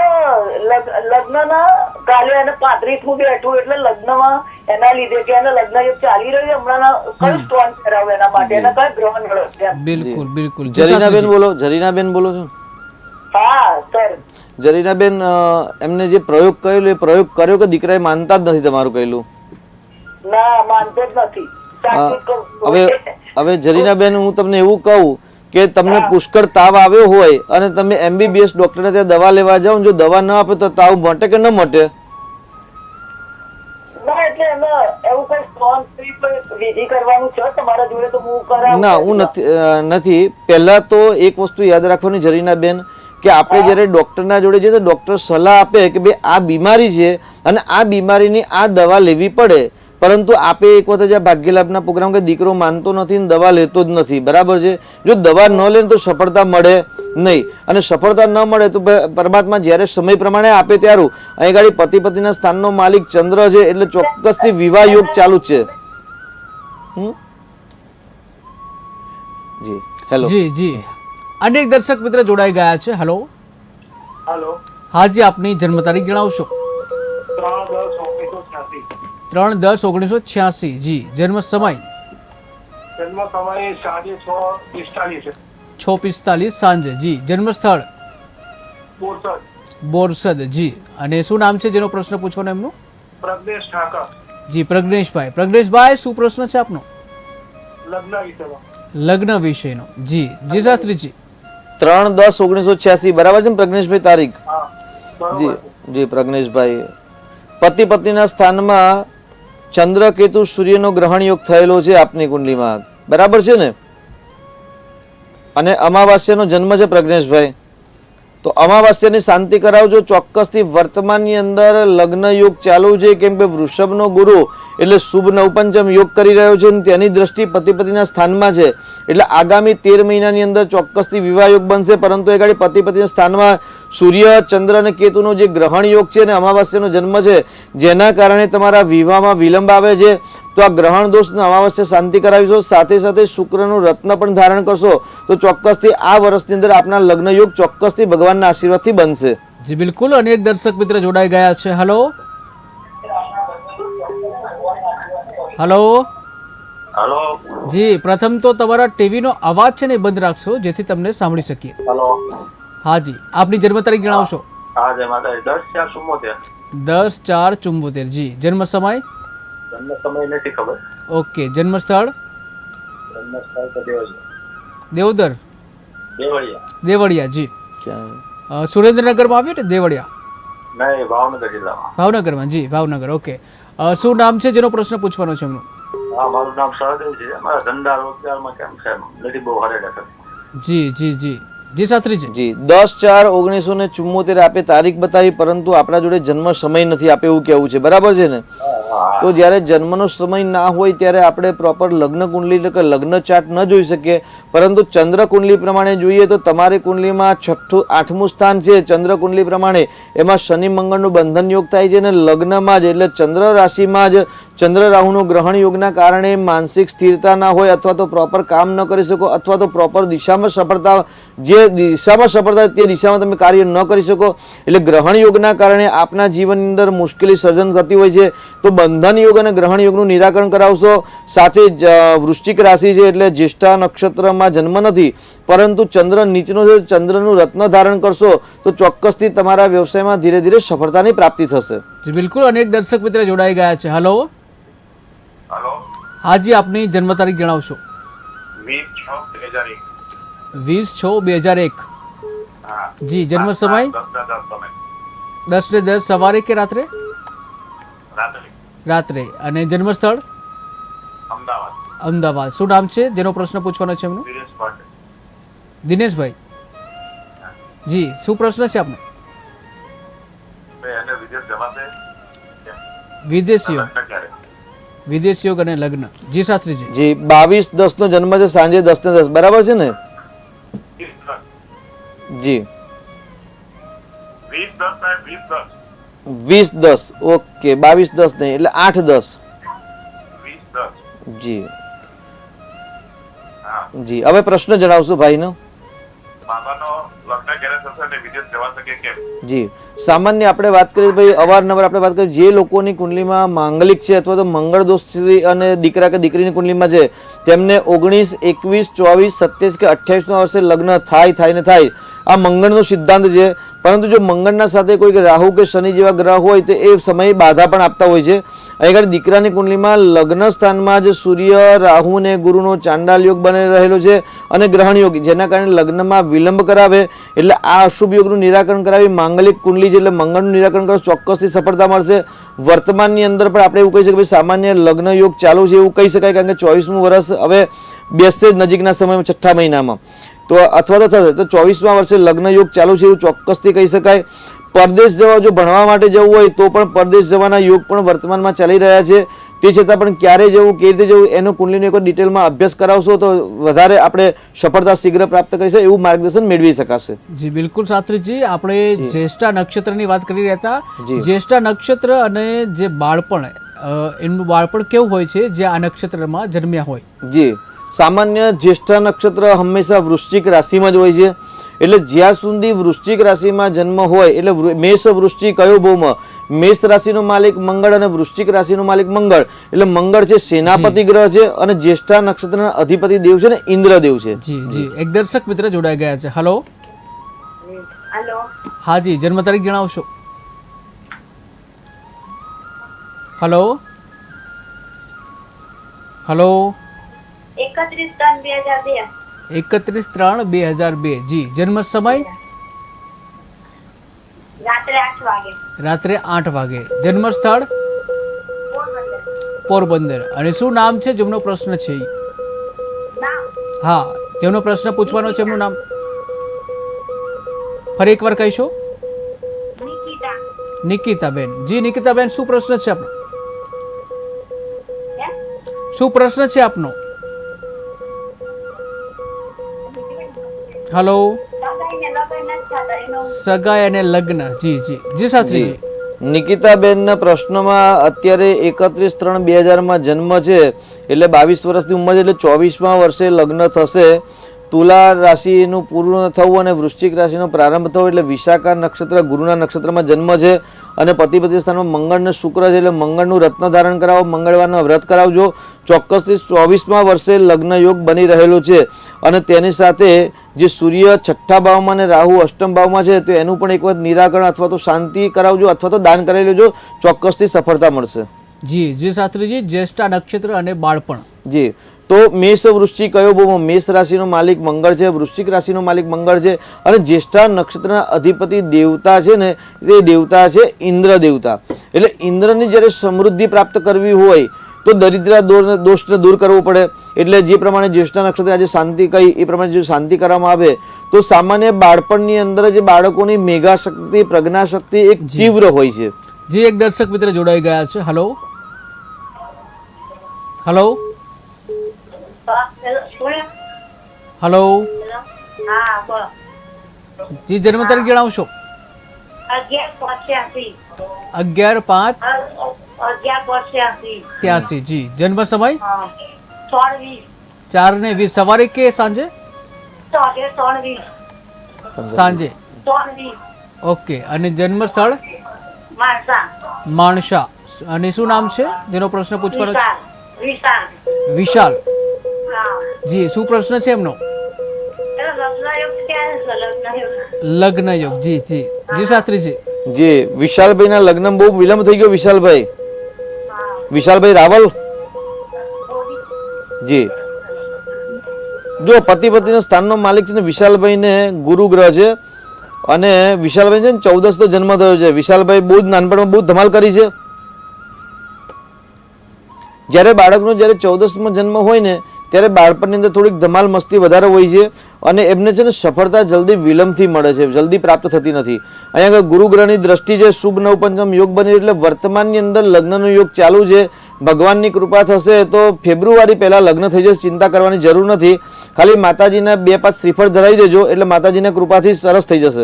લગ્નના કાલે એને 35મું બેઠું એટલે લગ્નમાં એના લીધે કે એને લગ્ન યોગ ચાલી રહ્યું હમણાં કયું સ્ટોન કરાવું એના માટે એને કઈ ગ્રહ મળે? બિલકુલ બિલકુલ. જરીનાબેન બોલો. જરીનાબેન બોલો છો? હા સર. જરીનાબેન, એમને જે પ્રયોગ કરેલો એ પ્રયોગ કર્યો કે દીકરાએ માનતા જ નથી તમારું કહેલું? ના, માનતો જ નથી. સાચું જ કહું. હવે જરીનાબેન, હું તમને એવું કહું કે તમને પુષ્કળ તાવ આવ્યો હોય અને તમે MBBS ડોક્ટરને ત્યાં દવા લેવા જાઓ, જો દવા ન આપે તો તાવ મટે કે ન મટે? ના, એટલે એવું કઈ સ્ટોન વિધિ કરવાનું છે તમારા જોડે તો હું કરાવું? ના, હું નથી. પહેલા તો એક વસ્તુ યાદ રાખવાની જરીનાબેન કે આપણે જ્યારે ડોક્ટરના જોડે જઈએ તો ડોક્ટર સલાહ આપે કે ભાઈ આ બીમારી છે અને આ બીમારીની આ દવા લેવી પડે. પરંતુ આપે એક વખત આ ભાગ્યલાભના પ્રોગ્રામ કે દીકરો માનતો નથી ને દવા લેતો જ નથી. બરાબર છે. જો દવા ન લે તો સફળતા મળે નહીં. અને સફળતા ન મળે તો પરમાત્મા જ્યારે સમય પ્રમાણે આપે ત્યારું. અહીં ગાડી પતિ પતિના સ્થાનનો માલિક ચંદ્ર છે એટલે ચોક્કસથી વિવાહ યોગ ચાલુ છે. જી હેલો. જી જી. અનેક દર્શક મિત્ર જોડાઈ ગયા છે. હેલો હાલો. હાજી, આપની જન્મ તારીખ જણાવશો. 3/10/1986. જી, જન્મ સમય જન્મ સમય સાંજે 6:45 6:45 સાંજે. જી, જન્મ સ્થળ બોરસદ. બોરસદ. જી, અને શું નામ છે જેનો પ્રશ્ન પૂછવાનો એમનું? પ્રજ્ઞેશ ઠાકર. જી, પ્રજ્ઞેશભાઈ. પ્રજ્ઞેશભાઈ, શું પ્રશ્ન છે આપનો? લગ્ન વિષયમાં. લગ્ન વિષયનો. જી જી શાસ્ત્રીજી. 3/10/1986 બરાબર છે ને પ્રજ્ઞેશભાઈ તારીખ? હા, જી બરોબર. જી પ્રજ્ઞેશભાઈ, પતિ પત્નીના સ્થાનમાં ચંદ્ર કેતુ સૂર્યનો ગ્રહણ યોગ થયેલો છે આપની કુંડલીમાં, બરાબર છે ને? અને અમાવાસ્યાનો જન્મ છે પ્રજ્ઞેશભાઈ, તો અમાવાસ્યાની શાંતિ કરાવજો ચોક્કસથી. વર્તમાનની અંદર લગ્ન યોગ ચાલુ છે, કેમ કે વૃષભનો ગુરુ એટલે શુભ નવપંચમ યોગ કરી રહ્યો છે અને તેની દ્રષ્ટિ પતિ પતિના સ્થાનમાં છે, એટલે આગામી 13 મહિનાની અંદર ચોક્કસથી વિવાહ યોગ બનશે. પરંતુ એ ગાડી પતિ પતિના સ્થાનમાં સૂર્ય ચંદ્ર અને કેતુનો જે ગ્રહણ યોગ છે અને અમાવાસ્યાનો જન્મ છે, જેના કારણે તમારા વિવાહમાં વિલંબ આવે છે. તો આ ગ્રહણ દોષ અમાવસ્યા શાંતિ કરાવીશો, સાથે સાથે શુક્રનું રત્ન પણ ધારણ કરશો તો ચોક્કસથી આ વર્ષની અંદર આપના લગ્ન યોગ ચોક્કસથી ભગવાનના આશીર્વાદથી બનશે. જી બિલકુલ. અને એક દર્શક મિત્ર જોડાઈ ગયા છે. હલો હલો હલો જી, પ્રથમ તો તમારા ટીવીનો અવાજ છે ને એ બંધ રાખશો જેથી તમને સાંભળી શકીએ. હલો હા જી, આપની જન્મ તારીખ જણાવશો. હા જય માતાજી. 10/4/74. 10/4/74. જી, જન્મ સમય? જન્મ સમય નથી ખબર. ઓકે. જન્મ સ્થળ? જન્મ સ્થળ તો દેવદર, દેવળિયા. દેવળિયા. જી, સુરેન્દ્રનગરમાં આવ્યું ને દેવળિયા? નહીં, ભાવનગર જિલ્લામાં. ભાવનગરમાં. જી ભાવનગર. ઓકે. શું નામ છે જેનો પ્રશ્ન પૂછવાનો છે એમનું? હા, મારું નામ સહદેવ છે. મારા ધંધા રોજગારમાં કેમ છે નથી બહુ હરેડા કરે. જી જી જી જી શાસ્ત્રીજી. જી 10/4/1974 આપે તારીખ બતાવી, પરંતુ આપણા જોડે જન્મ સમય નથી આપે એવું કેવું છે, બરાબર છે ને? તો જ્યારે જન્મનો સમય ના હોય ત્યારે આપણે પ્રોપર લગ્ન કુંડલી એટલે કે લગ્ન ચાર્ટ ન જોઈ શકીએ, પરંતુ ચંદ્ર કુંડલી પ્રમાણે જોઈએ તો તમારી કુંડલીમાં 6ઠું 8મું સ્થાન છે ચંદ્ર કુંડલી પ્રમાણે, એમાં શનિ મંગળનું બંધન યોગ થાય છે અને લગ્નમાં જ એટલે ચંદ્ર રાશિમાં જ ચંદ્ર રાહુનો ગ્રહણ યોગના કારણે માનસિક સ્થિરતા ના હોય, અથવા તો પ્રોપર કામ ન કરી શકો, અથવા તો પ્રોપર દિશામાં સફળતા, જે દિશામાં સફળતા તે દિશામાં તમે કાર્ય ન કરી શકો. એટલે ગ્રહણ યોગના કારણે આપના જીવનની અંદર મુશ્કેલી સર્જન થતી હોય છે. તો બંધન યોગ અને ગ્રહણ યોગનું નિરાકરણ કરાવશો. સાથે જ વૃશ્ચિક રાશિ છે એટલે જ્યેષ્ઠા નક્ષત્રમાં જન્મ નથી, પરંતુ ચંદ્ર નીચનો છે, ચંદ્રનું રત્ન ધારણ કરશો તો ચોક્કસથી તમારા વ્યવસાયમાં ધીરે ધીરે સફળતાની પ્રાપ્તિ થશે. જી બિલકુલ. અને એક દર્શક મિત્ર જોડાઈ ગયા છે. હલો હલો હાજી, આપની જન્મ તારીખ જણાવશો. 20/6/2001. 20/6/2001. હા. જી, જન્મ સમય? 10 સમય. 10 સવારે કે રાત્રે? રાત્રે. રાત્રે. અને જન્મ સ્થળ? અમદાવાદ. અમદાવાદ. શું નામ છે જેનો પ્રશ્ન પૂછવાનો છે એમનું? વિરેશ પાટે. દિનેશભાઈ. જી, શું પ્રશ્ન છે આપનો? એને વિદેશ જવા દે. વિદેશ યોગ, લગ્ન ક્યારે? વિદેશ યોગ અને લગ્ન. જી શાસ્ત્રીજી. જી 22/10 નો જન્મ છે, સાંજે 10:10, બરાબર છે ને? 20/10. જી 20/10. 20/10. ઓકે. 22/10 નહીં એટલે 8/10. 20/10. જી હા. જી, હવે પ્રશ્ન જણાવશો ભાઈનો. બાબાનો લગ્ન ક્યારે થશે અને વિદેશ જવા શકે કેમ? જી, સામાન્ય આપણે વાત કરીએ ભાઈ, અવારનવાર આપણે વાત કરીએ જે લોકોની કુંડલીમાં માંગલિક છે અથવા તો મંગળ દોષ અને દીકરા કે દીકરીની કુંડલીમાં છે, તેમને 19, 21, 24, 27 કે 28મા વર્ષે લગ્ન થાય ને થાય. આ મંગળનો સિદ્ધાંત છે. પરંતુ જો મંગળના સાથે કોઈ રાહુ કે શનિ જેવા ગ્રહ હોય તો એ સમયે બાધા પણ આપતા હોય છે. અહીં દીકરાની કુંડલીમાં લગ્ન સ્થાનમાં જ સૂર્ય, રાહુ અને ગુરુનો ચાંડાલ યોગ બની રહેલો છે અને ગ્રહણ યોગ, જેના કારણે લગ્નમાં વિલંબ કરાવે. એટલે આ અશુભ યોગનું નિરાકરણ કરાવી માંગલિક કુંડલી છે એટલે મંગળનું નિરાકરણ કરો, ચોક્કસથી સફળતા મળશે. વર્તમાનની અંદર પણ આપણે એવું કહી શકીએ સામાન્ય લગ્ન યોગ ચાલુ છે એવું કહી શકાય, કારણ કે 24મું વર્ષ હવે બેસશે જ નજીકના સમયમાં, 6ઠ્ઠા મહિનામાં. તો અથવા તો થશે તો 24મા વર્ષે લગ્ન યોગ ચાલુ છે એવું ચોક્કસથી કહી શકાય. પરદેશ જવા જો ભણવા માટે જવું હોય તો પણ પરદેશ જવાના યોગ પણ વર્તમાનમાં ચાલી રહ્યા છે. તે છતાં પણ ક્યારે જવું, કેવી રીતે જવું એનો કુંડલીનો એક ડિટેલમાં અભ્યાસ કરાવશો તો વધારે આપણે સફળતા શીઘ્ર પ્રાપ્ત કરીશું એવું માર્ગદર્શન મેળવી શકાશે. જી બિલકુલ શાસ્ત્રીજી. આપણે જ્યેષ્ઠા નક્ષત્રની વાત કરી રહ્યા હતા. જી. જ્યેષ્ઠા નક્ષત્ર અને જે બાળપણ, એમનું બાળપણ કેવું હોય છે જે આ નક્ષત્રમાં જન્મ્યા હોય? જી, સામાન્ય જ્યેષ્ઠા નક્ષત્ર હંમેશા વૃશ્ચિક રાશિમાં જ હોય છે. એટલે જ્યાં સુધી વૃશ્ચિક રાશિમાં જન્મ હોય એટલે મેષ વૃશ્ચિક કયો ભૌમ, મેષ રાશિનો માલિક મંગળ અને વૃશ્ચિક રાશિનો માલિક મંગળ, એટલે મંગળ છે સેનાપતિ ગ્રહ છે અને જ્યેષ્ઠા નક્ષત્રના અધિપતિ દેવ છે ને ઇન્દ્રદેવ છે. જી જી. એક દર્શક મિત્ર જોડાઈ ગયા છે. હલો હલો હાજી, જન્મ તારીખ જણાવશો. Hello hello 31/3/2002. 31/3/2002. જી, જન્મ સમય? રાત્રે 8 વાગે. રાત્રે 8 વાગે. જન્મ સ્થળ પોરબંદર. પોરબંદર. અને શું નામ છે જેમનો પ્રશ્ન છે ઈ? નામ હા, જેમનો પ્રશ્ન પૂછવાનો છે એમનું નામ ફરી એકવાર કહીશો? નિકિતા. નિકિતાબેન. જી નિકિતાબેન, શું પ્રશ્ન છે આપનો? હે? શું પ્રશ્ન છે આપનો? હલો. સગાઈને લગ્ન નથી થતા એનો સગાઈ અને લગ્ન. જી જી જી શાસ્ત્રીજી. નિકિતાબેનના પ્રશ્નમાં અત્યારે 31/3/2000 જન્મ છે, એટલે 22 વર્ષની ઉંમર છે, એટલે 24મા વર્ષે લગ્ન થશે. તુલા રાશિનું પૂર્ણ થવું અને વૃશ્ચિક રાશિનો પ્રારંભ થવો, એટલે વિશાખા નક્ષત્ર ગુરુના નક્ષત્રમાં જન્મ છે. અને પતિ પત્ની સ્થાનમાં મંગળ ને શુક્ર છે, એટલે મંગળનું રત્ન ધારણ કરાવો, મંગળવારના વ્રત કરાવજો. ચોક્કસથી 24મા વર્ષે લગ્ન યોગ બની રહેલો છે. અને તેની સાથે જે સૂર્ય 6ઠા ભાવમાં અને રાહુ 8મ ભાવમાં છે, તો એનું પણ એક વખત નિરાકરણ અથવા તો શાંતિ કરાવજો અથવા તો દાન કરાવી લેજો. ચોક્કસથી સફળતા મળશે. જી જી શાસ્ત્રીજી. જ્યેષ્ઠા નક્ષત્ર અને બાળપણ. જી, તો મેષ વૃશ્ચિક કયો ભાવમાં? મેષ રાશિનો માલિક મંગળ છે, વૃશ્ચિક રાશિનો માલિક મંગળ છે. અને જ્યેષ્ઠા નક્ષત્રના અધિપતિ દેવતા છે ને, તે દેવતા છે ઇન્દ્ર દેવતા. એટલે ઇન્દ્રની જ્યારે સમૃદ્ધિ પ્રાપ્ત કરવી હોય તો દરિદ્ર દોષને દૂર કરવો પડે. એટલે જે પ્રમાણે જ્યેષ્ઠા નક્ષત્ર આજે શાંતિ કહી એ પ્રમાણે જો શાંતિ કરવામાં આવે તો સામાન્ય બાળપણની અંદર જે બાળકોની મેઘા શક્તિ પ્રજ્ઞા શક્તિ એક તીવ્ર હોય છે. જી, એક દર્શક મિત્ર જોડાઈ ગયા છે. Hello hello hello. હા બસ. જી, જન્મ તારીખ જણાવશો? 11/85. 11/5/83. જી. જન્મ સમય? 3:20. 4:20. સવારે કે સાંજે? 3:20. સાંજે. 3:20. ઓકે. અને જન્મ સ્થળ? માણસા. માણસા. અને શું નામ છે જેનો પ્રશ્ન પૂછવાનો છે? વિશાલ. વિશાલ. હા. જી, શું પ્રશ્ન છે એમનો? એનો લગ્નયોગ ક્યારે છે? લગ્નયોગ. લગ્ન યોગ. જી જી જી શાસ્ત્રીજી. જે વિશાલભાઈના લગ્ન બહુ વિલંબ થઈ ગયો. વિશાલભાઈ હા. વિશાલભાઈ રાવલ. જી, જો પતિ પત્નીના સ્થાનનો માલિક છે ને વિશાલભાઈને ગુરુ ગ્રહ છે. અને વિશાલભાઈ છે ને 14 જન્મ થયો છે. વિશાલભાઈ બહુ જ નાનપણમાં બહુ ધમાલ કરી છે. જ્યારે બાળકનો જ્યારે 14મો જન્મ હોય ને ત્યારે બાળપણની અંદર થોડીક ધમાલ મસ્તી વધારે હોય છે. અને એમને છે ને સફળતા જલ્દી વિલંબથી મળે છે, જલ્દી પ્રાપ્ત થતી નથી. અહીંયા આગળ ગુરુ ગ્રહની દ્રષ્ટિ છે, શુભ નવપંચમ યોગ બની, એટલે વર્તમાનની અંદર લગ્નનો યોગ ચાલુ છે. ભગવાનની કૃપા થશે તો ફેબ્રુઆરી પહેલા લગ્ન થઈ જશે. ચિંતા કરવાની જરૂર નથી. ખાલી માતાજીને 2-5 શ્રીફળ ધરાવી દેજો એટલે માતાજીના કૃપાથી સરસ થઈ જશે.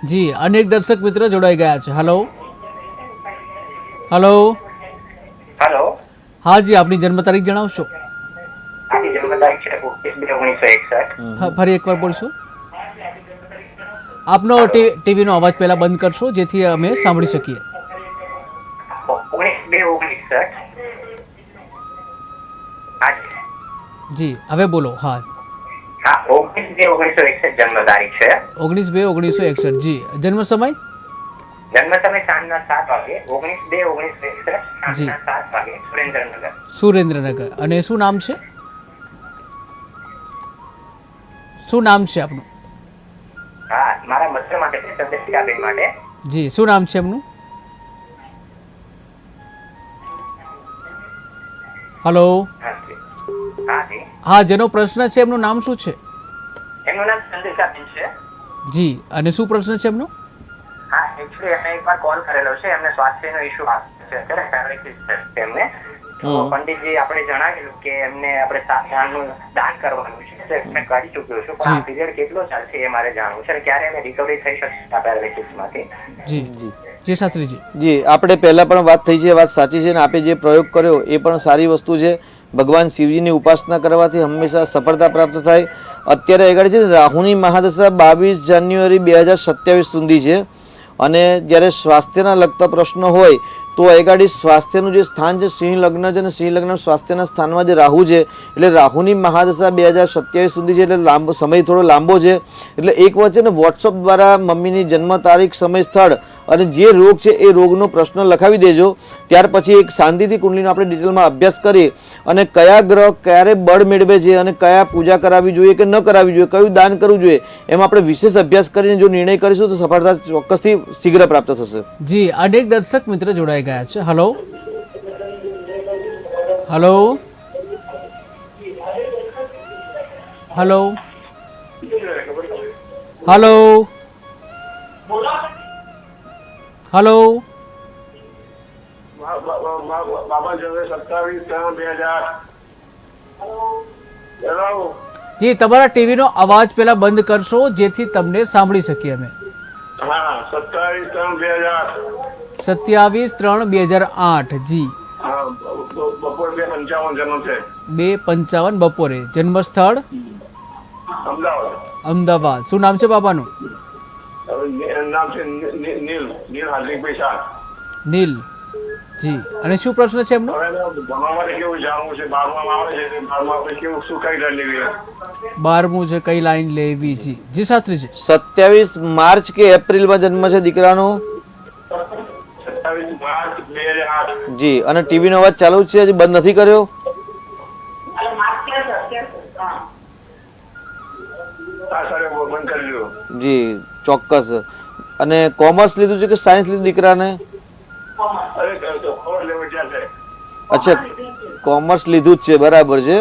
જી, અનેક દર્શક મિત્ર જોડાઈ ગયા છે. Hello hello. હેલો, હા જી, આપની જન્મ તારીખ જણાવશો? આની જન્મ તારીખ છે 29/2/1961. ફરી એકવાર બોલશો? આપનો ટીવીનો અવાજ પહેલા બંધ કરશો જેથી અમે સાંભળી શકીએ. 19/2/1961. જી, હવે બોલો. હા, 19/2/1961 જન્મ તારીખ છે. 19/2/1961. જી, જન્મ સમય? જન્મ સમય સાંજના 7 વાગે. 19/2/1961 સાંજના 7 વાગે, સુરેન્દ્રનગર. સુરેન્દ્રનગર. અને શું નામ છે? શું નામ છે આપનું? હા, મારા મધર માટે છે, ચંદ્રશીલાબેન માટે. જી, શું નામ છે એમનું? હલો. હા જી. હા જી. હા, જેનો પ્રશ્ન છે એમનું નામ શું છે? એમનું નામ ચંદ્રિકાબેન છે. જી, અને શું પ્રશ્ન છે એમનો? હા, એકચ્યુઅલી એમને એકવાર કોલ કરેલો છે. એમને સ્વાસ્થ્યનો ઇશ્યુ છે, અત્યારે પેરાલિસિસ છે એમને. તો પંડિતજી આપણે જણાવેલું કે એમને આપણે 7 દાનનું દાન કરવાનું છે. તો મેં કરી ચૂક્યો છું, પણ આ પીરિયડ કેટલો ચાલશે એ મારે જાણવું છે. અને ક્યારે એને રિકવરી થઈ શકશે આ પેરાલિસિસમાંથી? જી જી જી શાસ્ત્રીજી. જી, આપણે પહેલાં પણ વાત થઈ છે, વાત સાચી છે. ને આપે જે પ્રયોગ કર્યો એ પણ સારી વસ્તુ છે. ભગવાન શિવજીની ઉપાસના કરવાથી હંમેશા સફળતા પ્રાપ્ત થાય. અત્યારે આગળ છે રાહુની મહાદશા 22 જાન્યુઆરી 2027 સુધી છે. અને જ્યારે સ્વાસ્થ્યના લગતા પ્રશ્નો હોય તો આગળ સ્વાસ્થ્યનું જે સ્થાન છે સિંહ લગ્ન છે, અને સિંહ લગ્ન સ્વાસ્થ્યના સ્થાનમાં જે રાહુ છે એટલે રાહુની મહાદશા 2027 સુધી છે. એટલે લાંબો સમય થોડો લાંબો છે. એટલે એક વખત છે ને વોટ્સઅપ દ્વારા મમ્મીની જન્મ તારીખ સમય સ્થળ અને જે રોગ છે એ રોગનો પ્રશ્ન લખાવી દેજો. ત્યાર પછી એક શાંતિથી કુંડલીનો આપણે ડિટેલમાં અભ્યાસ કરી અને કયા ગ્રહ ક્યારે બળ મેળવે છે અને કયા પૂજા કરાવવી જોઈએ કે ન કરાવવી જોઈએ, કયું દાન કરવું જોઈએ, એમાં આપણે વિશેષ અભ્યાસ કરીને જો નિર્ણય કરીશું તો સફળતા ચોક્કસથી શીઘ્ર પ્રાપ્ત થશે. જી અનેક દર્શક મિત્ર જોડાઈ ગયા છે. Hello hello hello hello hello બાબા જવે 27/3/2000. હેલો. જી તમારા ટીવીનો અવાજ પહેલા બંધ કરશો જેથી તમને સાંભળી શકીએ અમે. હા 27/3/2000. 27/3/2008. જી હા બપોર 2:55 જન્મ છે. 2:55 બપોરે. જન્મ સ્થળ અમદાવાદ. અમદાવાદ. શું નામ છે બાબાનું? નામ છે નીલ હાર્દિકભાઈ શાહ. નીલ. જી અને શું પ્રશ્ન છે એમનો? હવે ભણવા માટે કેવું જાણવું છે? 12માં આવે છે, 12માં આપણે કેવું શું કઈ લાઈન લેવી? 12મું છે, કઈ લાઈન લેવી? જી જી શાસ્ત્રીજી. 27 માર્ચ કે એપ્રિલમાં જન્મ છે દીકરાનો. 27 માર્ચ 2008. જી અને ટીવીનો અવાજ ચાલુ જ છે, હજી બંધ નથી કર્યો? હા સર બંધ કરી લો. જી ચોક્કસ. અને કોમર્સ લીધું છે કે સાયન્સ લીધું દીકરાને? અરે ખબર લેવા ક્યાં છે? અચ્છા કોમર્સ લીધું જ છે, બરાબર છે.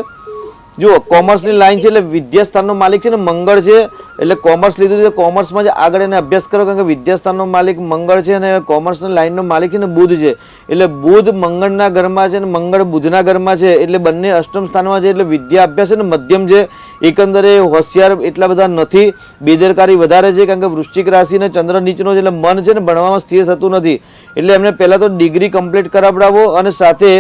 જુઓ કોમર્સની લાઈન છે એટલે વિદ્યાસ્થાનનો માલિક છે ને મંગળ છે, એટલે કોમર્સ લીધું છે. કોમર્સમાં જ આગળ એને અભ્યાસ કરો, કારણ કે વિદ્યાસ્થાનનો માલિક મંગળ છે અને કોમર્સની લાઈનનો માલિક છે ને બુધ છે. એટલે બુધ મંગળના ઘરમાં છે અને મંગળ બુધના ઘરમાં છે, એટલે બંને અષ્ટમ સ્થાનમાં છે. એટલે વિદ્યા અભ્યાસ છે ને મધ્યમ છે. એકંદરે હોશિયાર એટલા બધા નથી, બેદરકારી વધારે છે, કારણ કે વૃશ્ચિક રાશિ અને ચંદ્ર નીચનો છે એટલે મન છે ને ભણવામાં સ્થિર થતું નથી. એટલે એમને પહેલાં તો ડિગ્રી કમ્પ્લીટ કરાવડાવો અને સાથે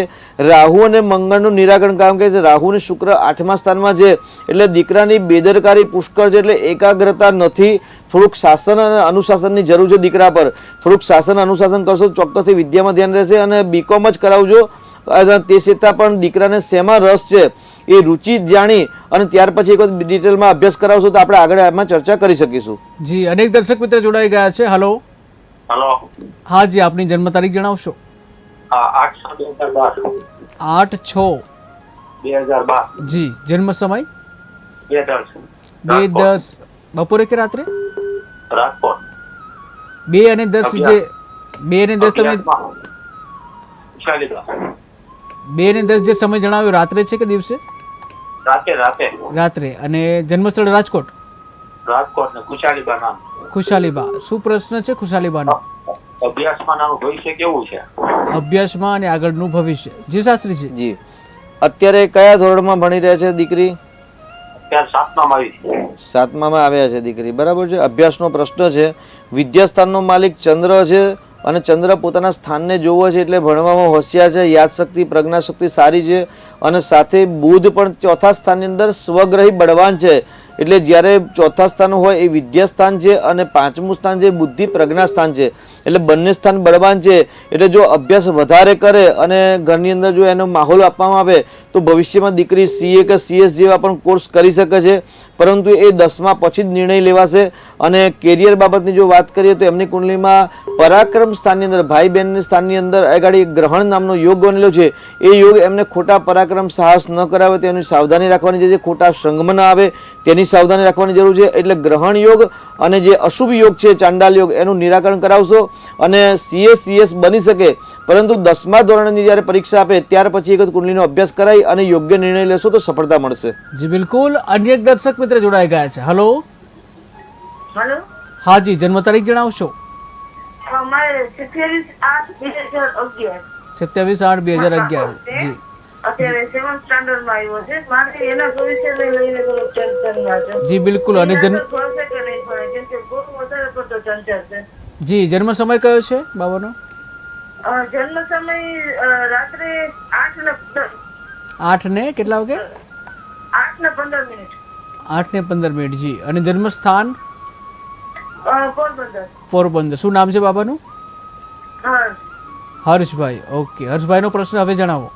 રાહુ અને મંગળનું નિરાકરણ, કારણ કે રાહુ અને શુક્ર 8મા સ્થાનમાં છે. એટલે દીકરાની બેદરકારી પુષ્કળ છે, એટલે એકાગ્રતા નથી. થોડુંક શાસન અને અનુશાસનની જરૂર છે દીકરા પર. થોડુંક શાસન અનુશાસન કરશો ચોક્કસથી વિદ્યામાં ધ્યાન રહેશે. અને બીકોમ જ કરાવજો. તે છતાં પણ દીકરાને શેમાં રસ છે એ રુચિ જાણી અને ત્યાર પછી એક વખત ડિટેલમાં અભ્યાસ કરાવશો તો આપણે આગળ એમાં ચર્ચા કરી શકીશું. જી અનેક દર્શક મિત્ર જોડાઈ ગયા છે. Hello hello. હા જી આપની જન્મ તારીખ જણાવશો? 8/6/2012. 8/6/2012. જી જન્મ સમય? 2:10. 2:10 બપોરે કે રાત્રે? રાજકોટ. 2:10 જે 2:10 તમે 2:10 જે સમય જણાવ્યો રાત્રે છે કે દિવસે? રાત્રે. અને જન્મસ્થળ રાજકોટ? રાજકોટ ને ખુશાલીબા નામ. ખુશાલીબા. શું પ્રશ્ન છે ખુશાલીબાનો? અભ્યાસમાં નાનું ભવિષ્ય કેવું છે? અભ્યાસમાં અને આગળનું ભવિષ્ય. જી શાસ્ત્રીજી. જી અત્યારે કયા ધોરણમાં ભણી રહ્યા છે દીકરી? અત્યારે 7મામાં આવી. 7મામાં આવ્યા છે દીકરી, બરાબર છે. અભ્યાસનો પ્રશ્ન છે. વિદ્યાસ્થાનનો માલિક ચંદ્ર છે અને ચંદ્ર પોતાના સ્થાનને જોવો છે, એટલે ભણવામાં હોશિયાર છે. યાદશક્તિ પ્રજ્ઞાશક્તિ સારી છે. અને સાથે બુધ પણ 4થા સ્થાનની અંદર સ્વગ્રહી બળવાન છે. એટલે જ્યારે 4થા સ્થાન હોય એ વિદ્યાસ્થાન છે અને 5મું સ્થાન છે બુદ્ધિ પ્રજ્ઞા સ્થાન છે. એટલે બંને સ્થાન બળવાન છે. એટલે જો અભ્યાસ વધારે કરે અને ઘરની અંદર જો એનો માહોલ આપવામાં આવે તો ભવિષ્યમાં દીકરી CA કે CS જેવા પણ કોર્સ કરી શકે છે. પરંતુ એ 10મા પછી જ નિર્ણય લેવાશે. અને કેરિયર બાબતની જો વાત કરીએ તો એમની કુંડલીમાં પરાક્રમ સ્થાનની અંદર ભાઈ બહેનની સ્થાનની અંદર આગળ ગ્રહણ નામનો યોગ બનેલો છે. એ યોગ એમને ખોટા પરાક્રમ સાહસ ન કરાવે તેની સાવધાની રાખવાની છે. ખોટા સંગમાં ન આવે તેની સાવધાની રાખવાની જરૂર છે. એટલે ગ્રહણ યોગ અને જે અશુભ યોગ છે ચાંડાલ યોગ એનું નિરાકરણ કરાવશો અને CS બની શકે. પરંતુ 10મા ધોરણની જ્યારે પરીક્ષા આપે ત્યાર પછી એક કુંડલીનો અભ્યાસ કરાવી અને યોગ્ય નિર્ણય લેશો તો સફળતા મળશે. જી બિલકુલ. અન્ય એક દર્શક મિત્ર જોડાઈ ગયા છે. Hello hello. હા જી જન્મ તારીખ જણાવશો? અમારે 27/8/2011. 27/8/2011. જી અત્યારે 7th સ્ટાન્ડર્ડમાં આવ્યો છે. મારે એના ભવિષ્યને લઈને થોડું ટેન્શનમાં છે. જી બિલકુલ. અને ફળશે કે નહીં ફળે, કેમ કે બહુ વધારે પડતો ચંચળ છે. જી જન્મ સમય કયો છે બાબાનો? જન્મ સમય રાત્રે 8:15. 8 ને કેટલા વાગે? 8:15. 8:15. જી. અને જન્મ સ્થાન? પોરબંદર. પોરબંદર. શું નામ છે બાબાનું? હર્ષભાઈ. ઓકે હર્ષભાઈનો પ્રશ્ન હવે જણાવો.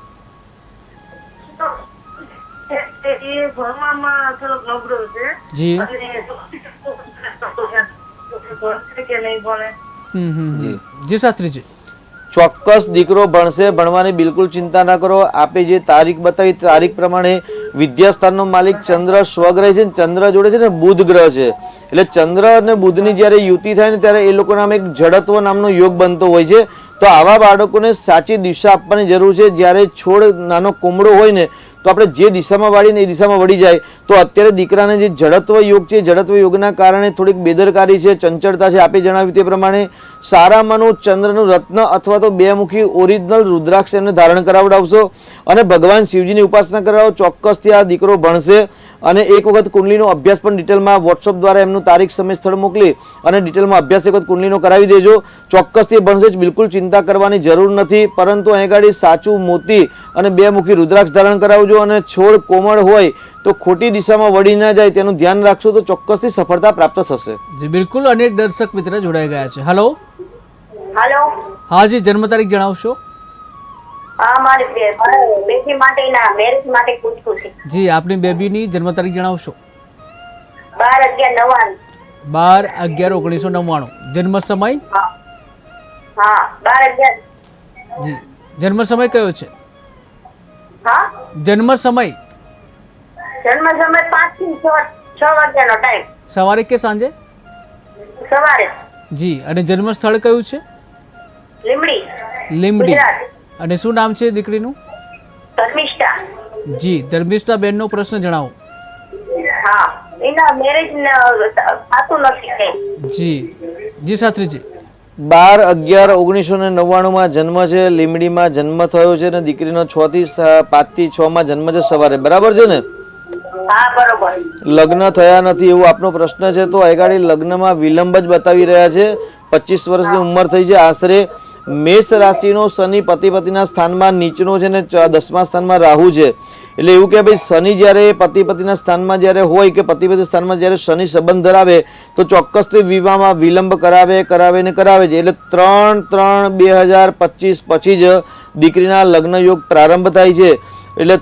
એ ભણવામાં થોડોક નબળો છે. જી. અને ભણશે કે નહીં ભણે. જી જી શાસ્ત્રીજી. ચોક્કસ દીકરો ભણશે, ભણવાની બિલકુલ ચિંતા ના કરો. આપે જે તારીખ બતાવી તારીખ પ્રમાણે વિદ્યાસ્થાનનો માલિક ચંદ્ર સ્વગ્રહ છે, ચંદ્ર જોડે છે ને બુધ ગ્રહ છે, એટલે ચંદ્ર અને બુધની જ્યારે યુતિ થાય ને ત્યારે એ લોકોના એક જડત્વ નામનો યોગ બનતો હોય છે. તો આવા બાળકોને સાચી દિશા આપવાની જરૂર છે. જ્યારે છોડ નાનો કોમળો હોય ને તો આપણે જે દિશામાં વાળીને એ દિશામાં વળી જાય. તો અત્યારે દીકરાને જે જડત્વ યોગ છે, જડત્વ યોગના કારણે થોડીક બેદરકારી છે, ચંચળતા છે. આપે જણાવ્યું તે પ્રમાણે સારામાંનું ચંદ્રનું રત્ન અથવા તો બે મુખી ઓરિજિનલ રુદ્રાક્ષ એમને ધારણ કરાવડાવશો અને ભગવાન શિવજીની ઉપાસના કરાવો. ચોક્કસથી આ દીકરો ભણશે. અને એક વખત કુંડલીનો અભ્યાસ પણ ડિટેલમાં વોટ્સઅપ દ્વારા એમનું તારીખ સમય સ્થળ મોકલી અને ડિટેલમાં અભ્યાસ એક વખત કુંડલીનો કરાવી દેજો. ચોક્કસથી ભણશે જ, બિલકુલ ચિંતા કરવાની જરૂર નથી. પરંતુ અહીં આગળ સાચું મોતી અને બે મુખી રુદ્રાક્ષ ધારણ કરાવજો. અને છોડ કોમળ હોય તો ખોટી દિશામાં વળી ના જાય તેનું ધ્યાન રાખશો તો ચોક્કસથી સફળતા પ્રાપ્ત થશે. જી બિલકુલ. અનેક દર્શક મિત્ર જોડાઈ ગયા છે. હલો. હેલો. હા જી, જન્મ તારીખ જણાવશો. હા, મારી બેટી માટેના મેરેજ માટે પૂછવું છે. જી, આપની બેબીની જન્મ તારીખ જણાવશો. 12/11/99. 12/11/1999. જન્મ સમય. હા, 12/11. જી, જન્મ સમય કયો છે? હા, જન્મ સમય જન્મ સમય 5 થી 6 વાગ્યાનો ટાઈમ. સવારે કે સાંજે? સવારે. જી. અને જન્મ સ્થળ કયું છે? લીમડી, લીમડી. ગુજરાત. અને શું નામ છે દીકરીનું? ધર્મિષ્ઠા. જી, ધર્મિષ્ઠા બેનનો પ્રશ્ન જણાવો. હા, એના મેરેજ થતું નથી. જી જી શાસ્ત્રીજી. 12/11/1999 જન્મ છે, લીમડીમાં જન્મ થયો છે અને દીકરીનો 5 થી 6 માં જન્મ છે સવારે, બરાબર છે ને? હા, બરોબર. લગ્ન થયા નથી એવું આપનો પ્રશ્ન છે. તો આગળ લગ્નમાં વિલંબ જ બતાવી રહ્યા છે. 25 વર્ષની ઉંમર થઈ છે આશરે. મેષ રાશિનો શનિ પતિના સ્થાનમાં નીચનો છે ને 10મા સ્થાનમાં રાહુ છે. એટલે એવું કે ભાઈ શનિ જ્યારે પતિના સ્થાનમાં જ્યારે હોય કે પતિ સ્થાનમાં જ્યારે શનિ સંબંધ ધરાવે તો ચોક્કસથી વિવાહમાં વિલંબ કરાવે છે. એટલે 3/3/2025 પછી જ દીકરીના લગ્ન યોગ પ્રારંભ થાય છે. એટલે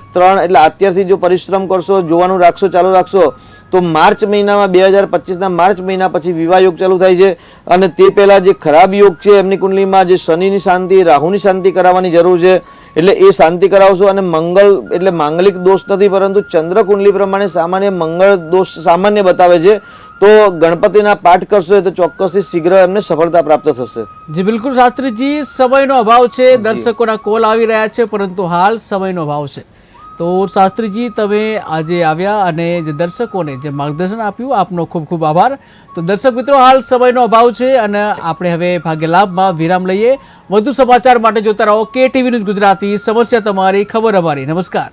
અત્યારથી જો પરિશ્રમ કરશો, જોવાનું રાખશો, ચાલુ રાખશો તો માર્ચ મહિનામાં 2025ના માર્ચ મહિના પછી વિવાહ યોગ ચાલુ થાય છે. અને તે પહેલા જે ખરાબ યોગ છે એમની કુંડલીમાં જે શનિની શાંતિ, રાહુની શાંતિ કરાવવાની જરૂર છે. એટલે એ શાંતિ કરાવશો. અને મંગળ એટલે માંગલિક દોષ નથી પરંતુ ચંદ્ર કુંડલી પ્રમાણે સામાન્ય મંગળ દોષ સામાન્ય બતાવે છે. તો ગણપતિના પાઠ કરશો તો ચોક્કસથી શીઘ્ર એમને સફળતા પ્રાપ્ત થશે. જી બિલકુલ શાસ્ત્રીજી. સમયનો અભાવ છે, દર્શકોના કોલ આવી રહ્યા છે પરંતુ હાલ સમયનો અભાવ છે. તો શાસ્ત્રીજી, તમે આજે આવ્યા અને જે દર્શકોને જે માર્ગદર્શન આપ્યું આપનો ખૂબ ખૂબ આભાર. તો દર્શક મિત્રો, હાલ સમયનો અભાવ છે અને આપણે હવે ભાગ્ય લાભમાં વિરામ લઈએ. વધુ સમાચાર માટે જોતા રહો KTV ન્યૂઝ ગુજરાતી. સમસ્યા તમારી, ખબર અમારી. નમસ્કાર.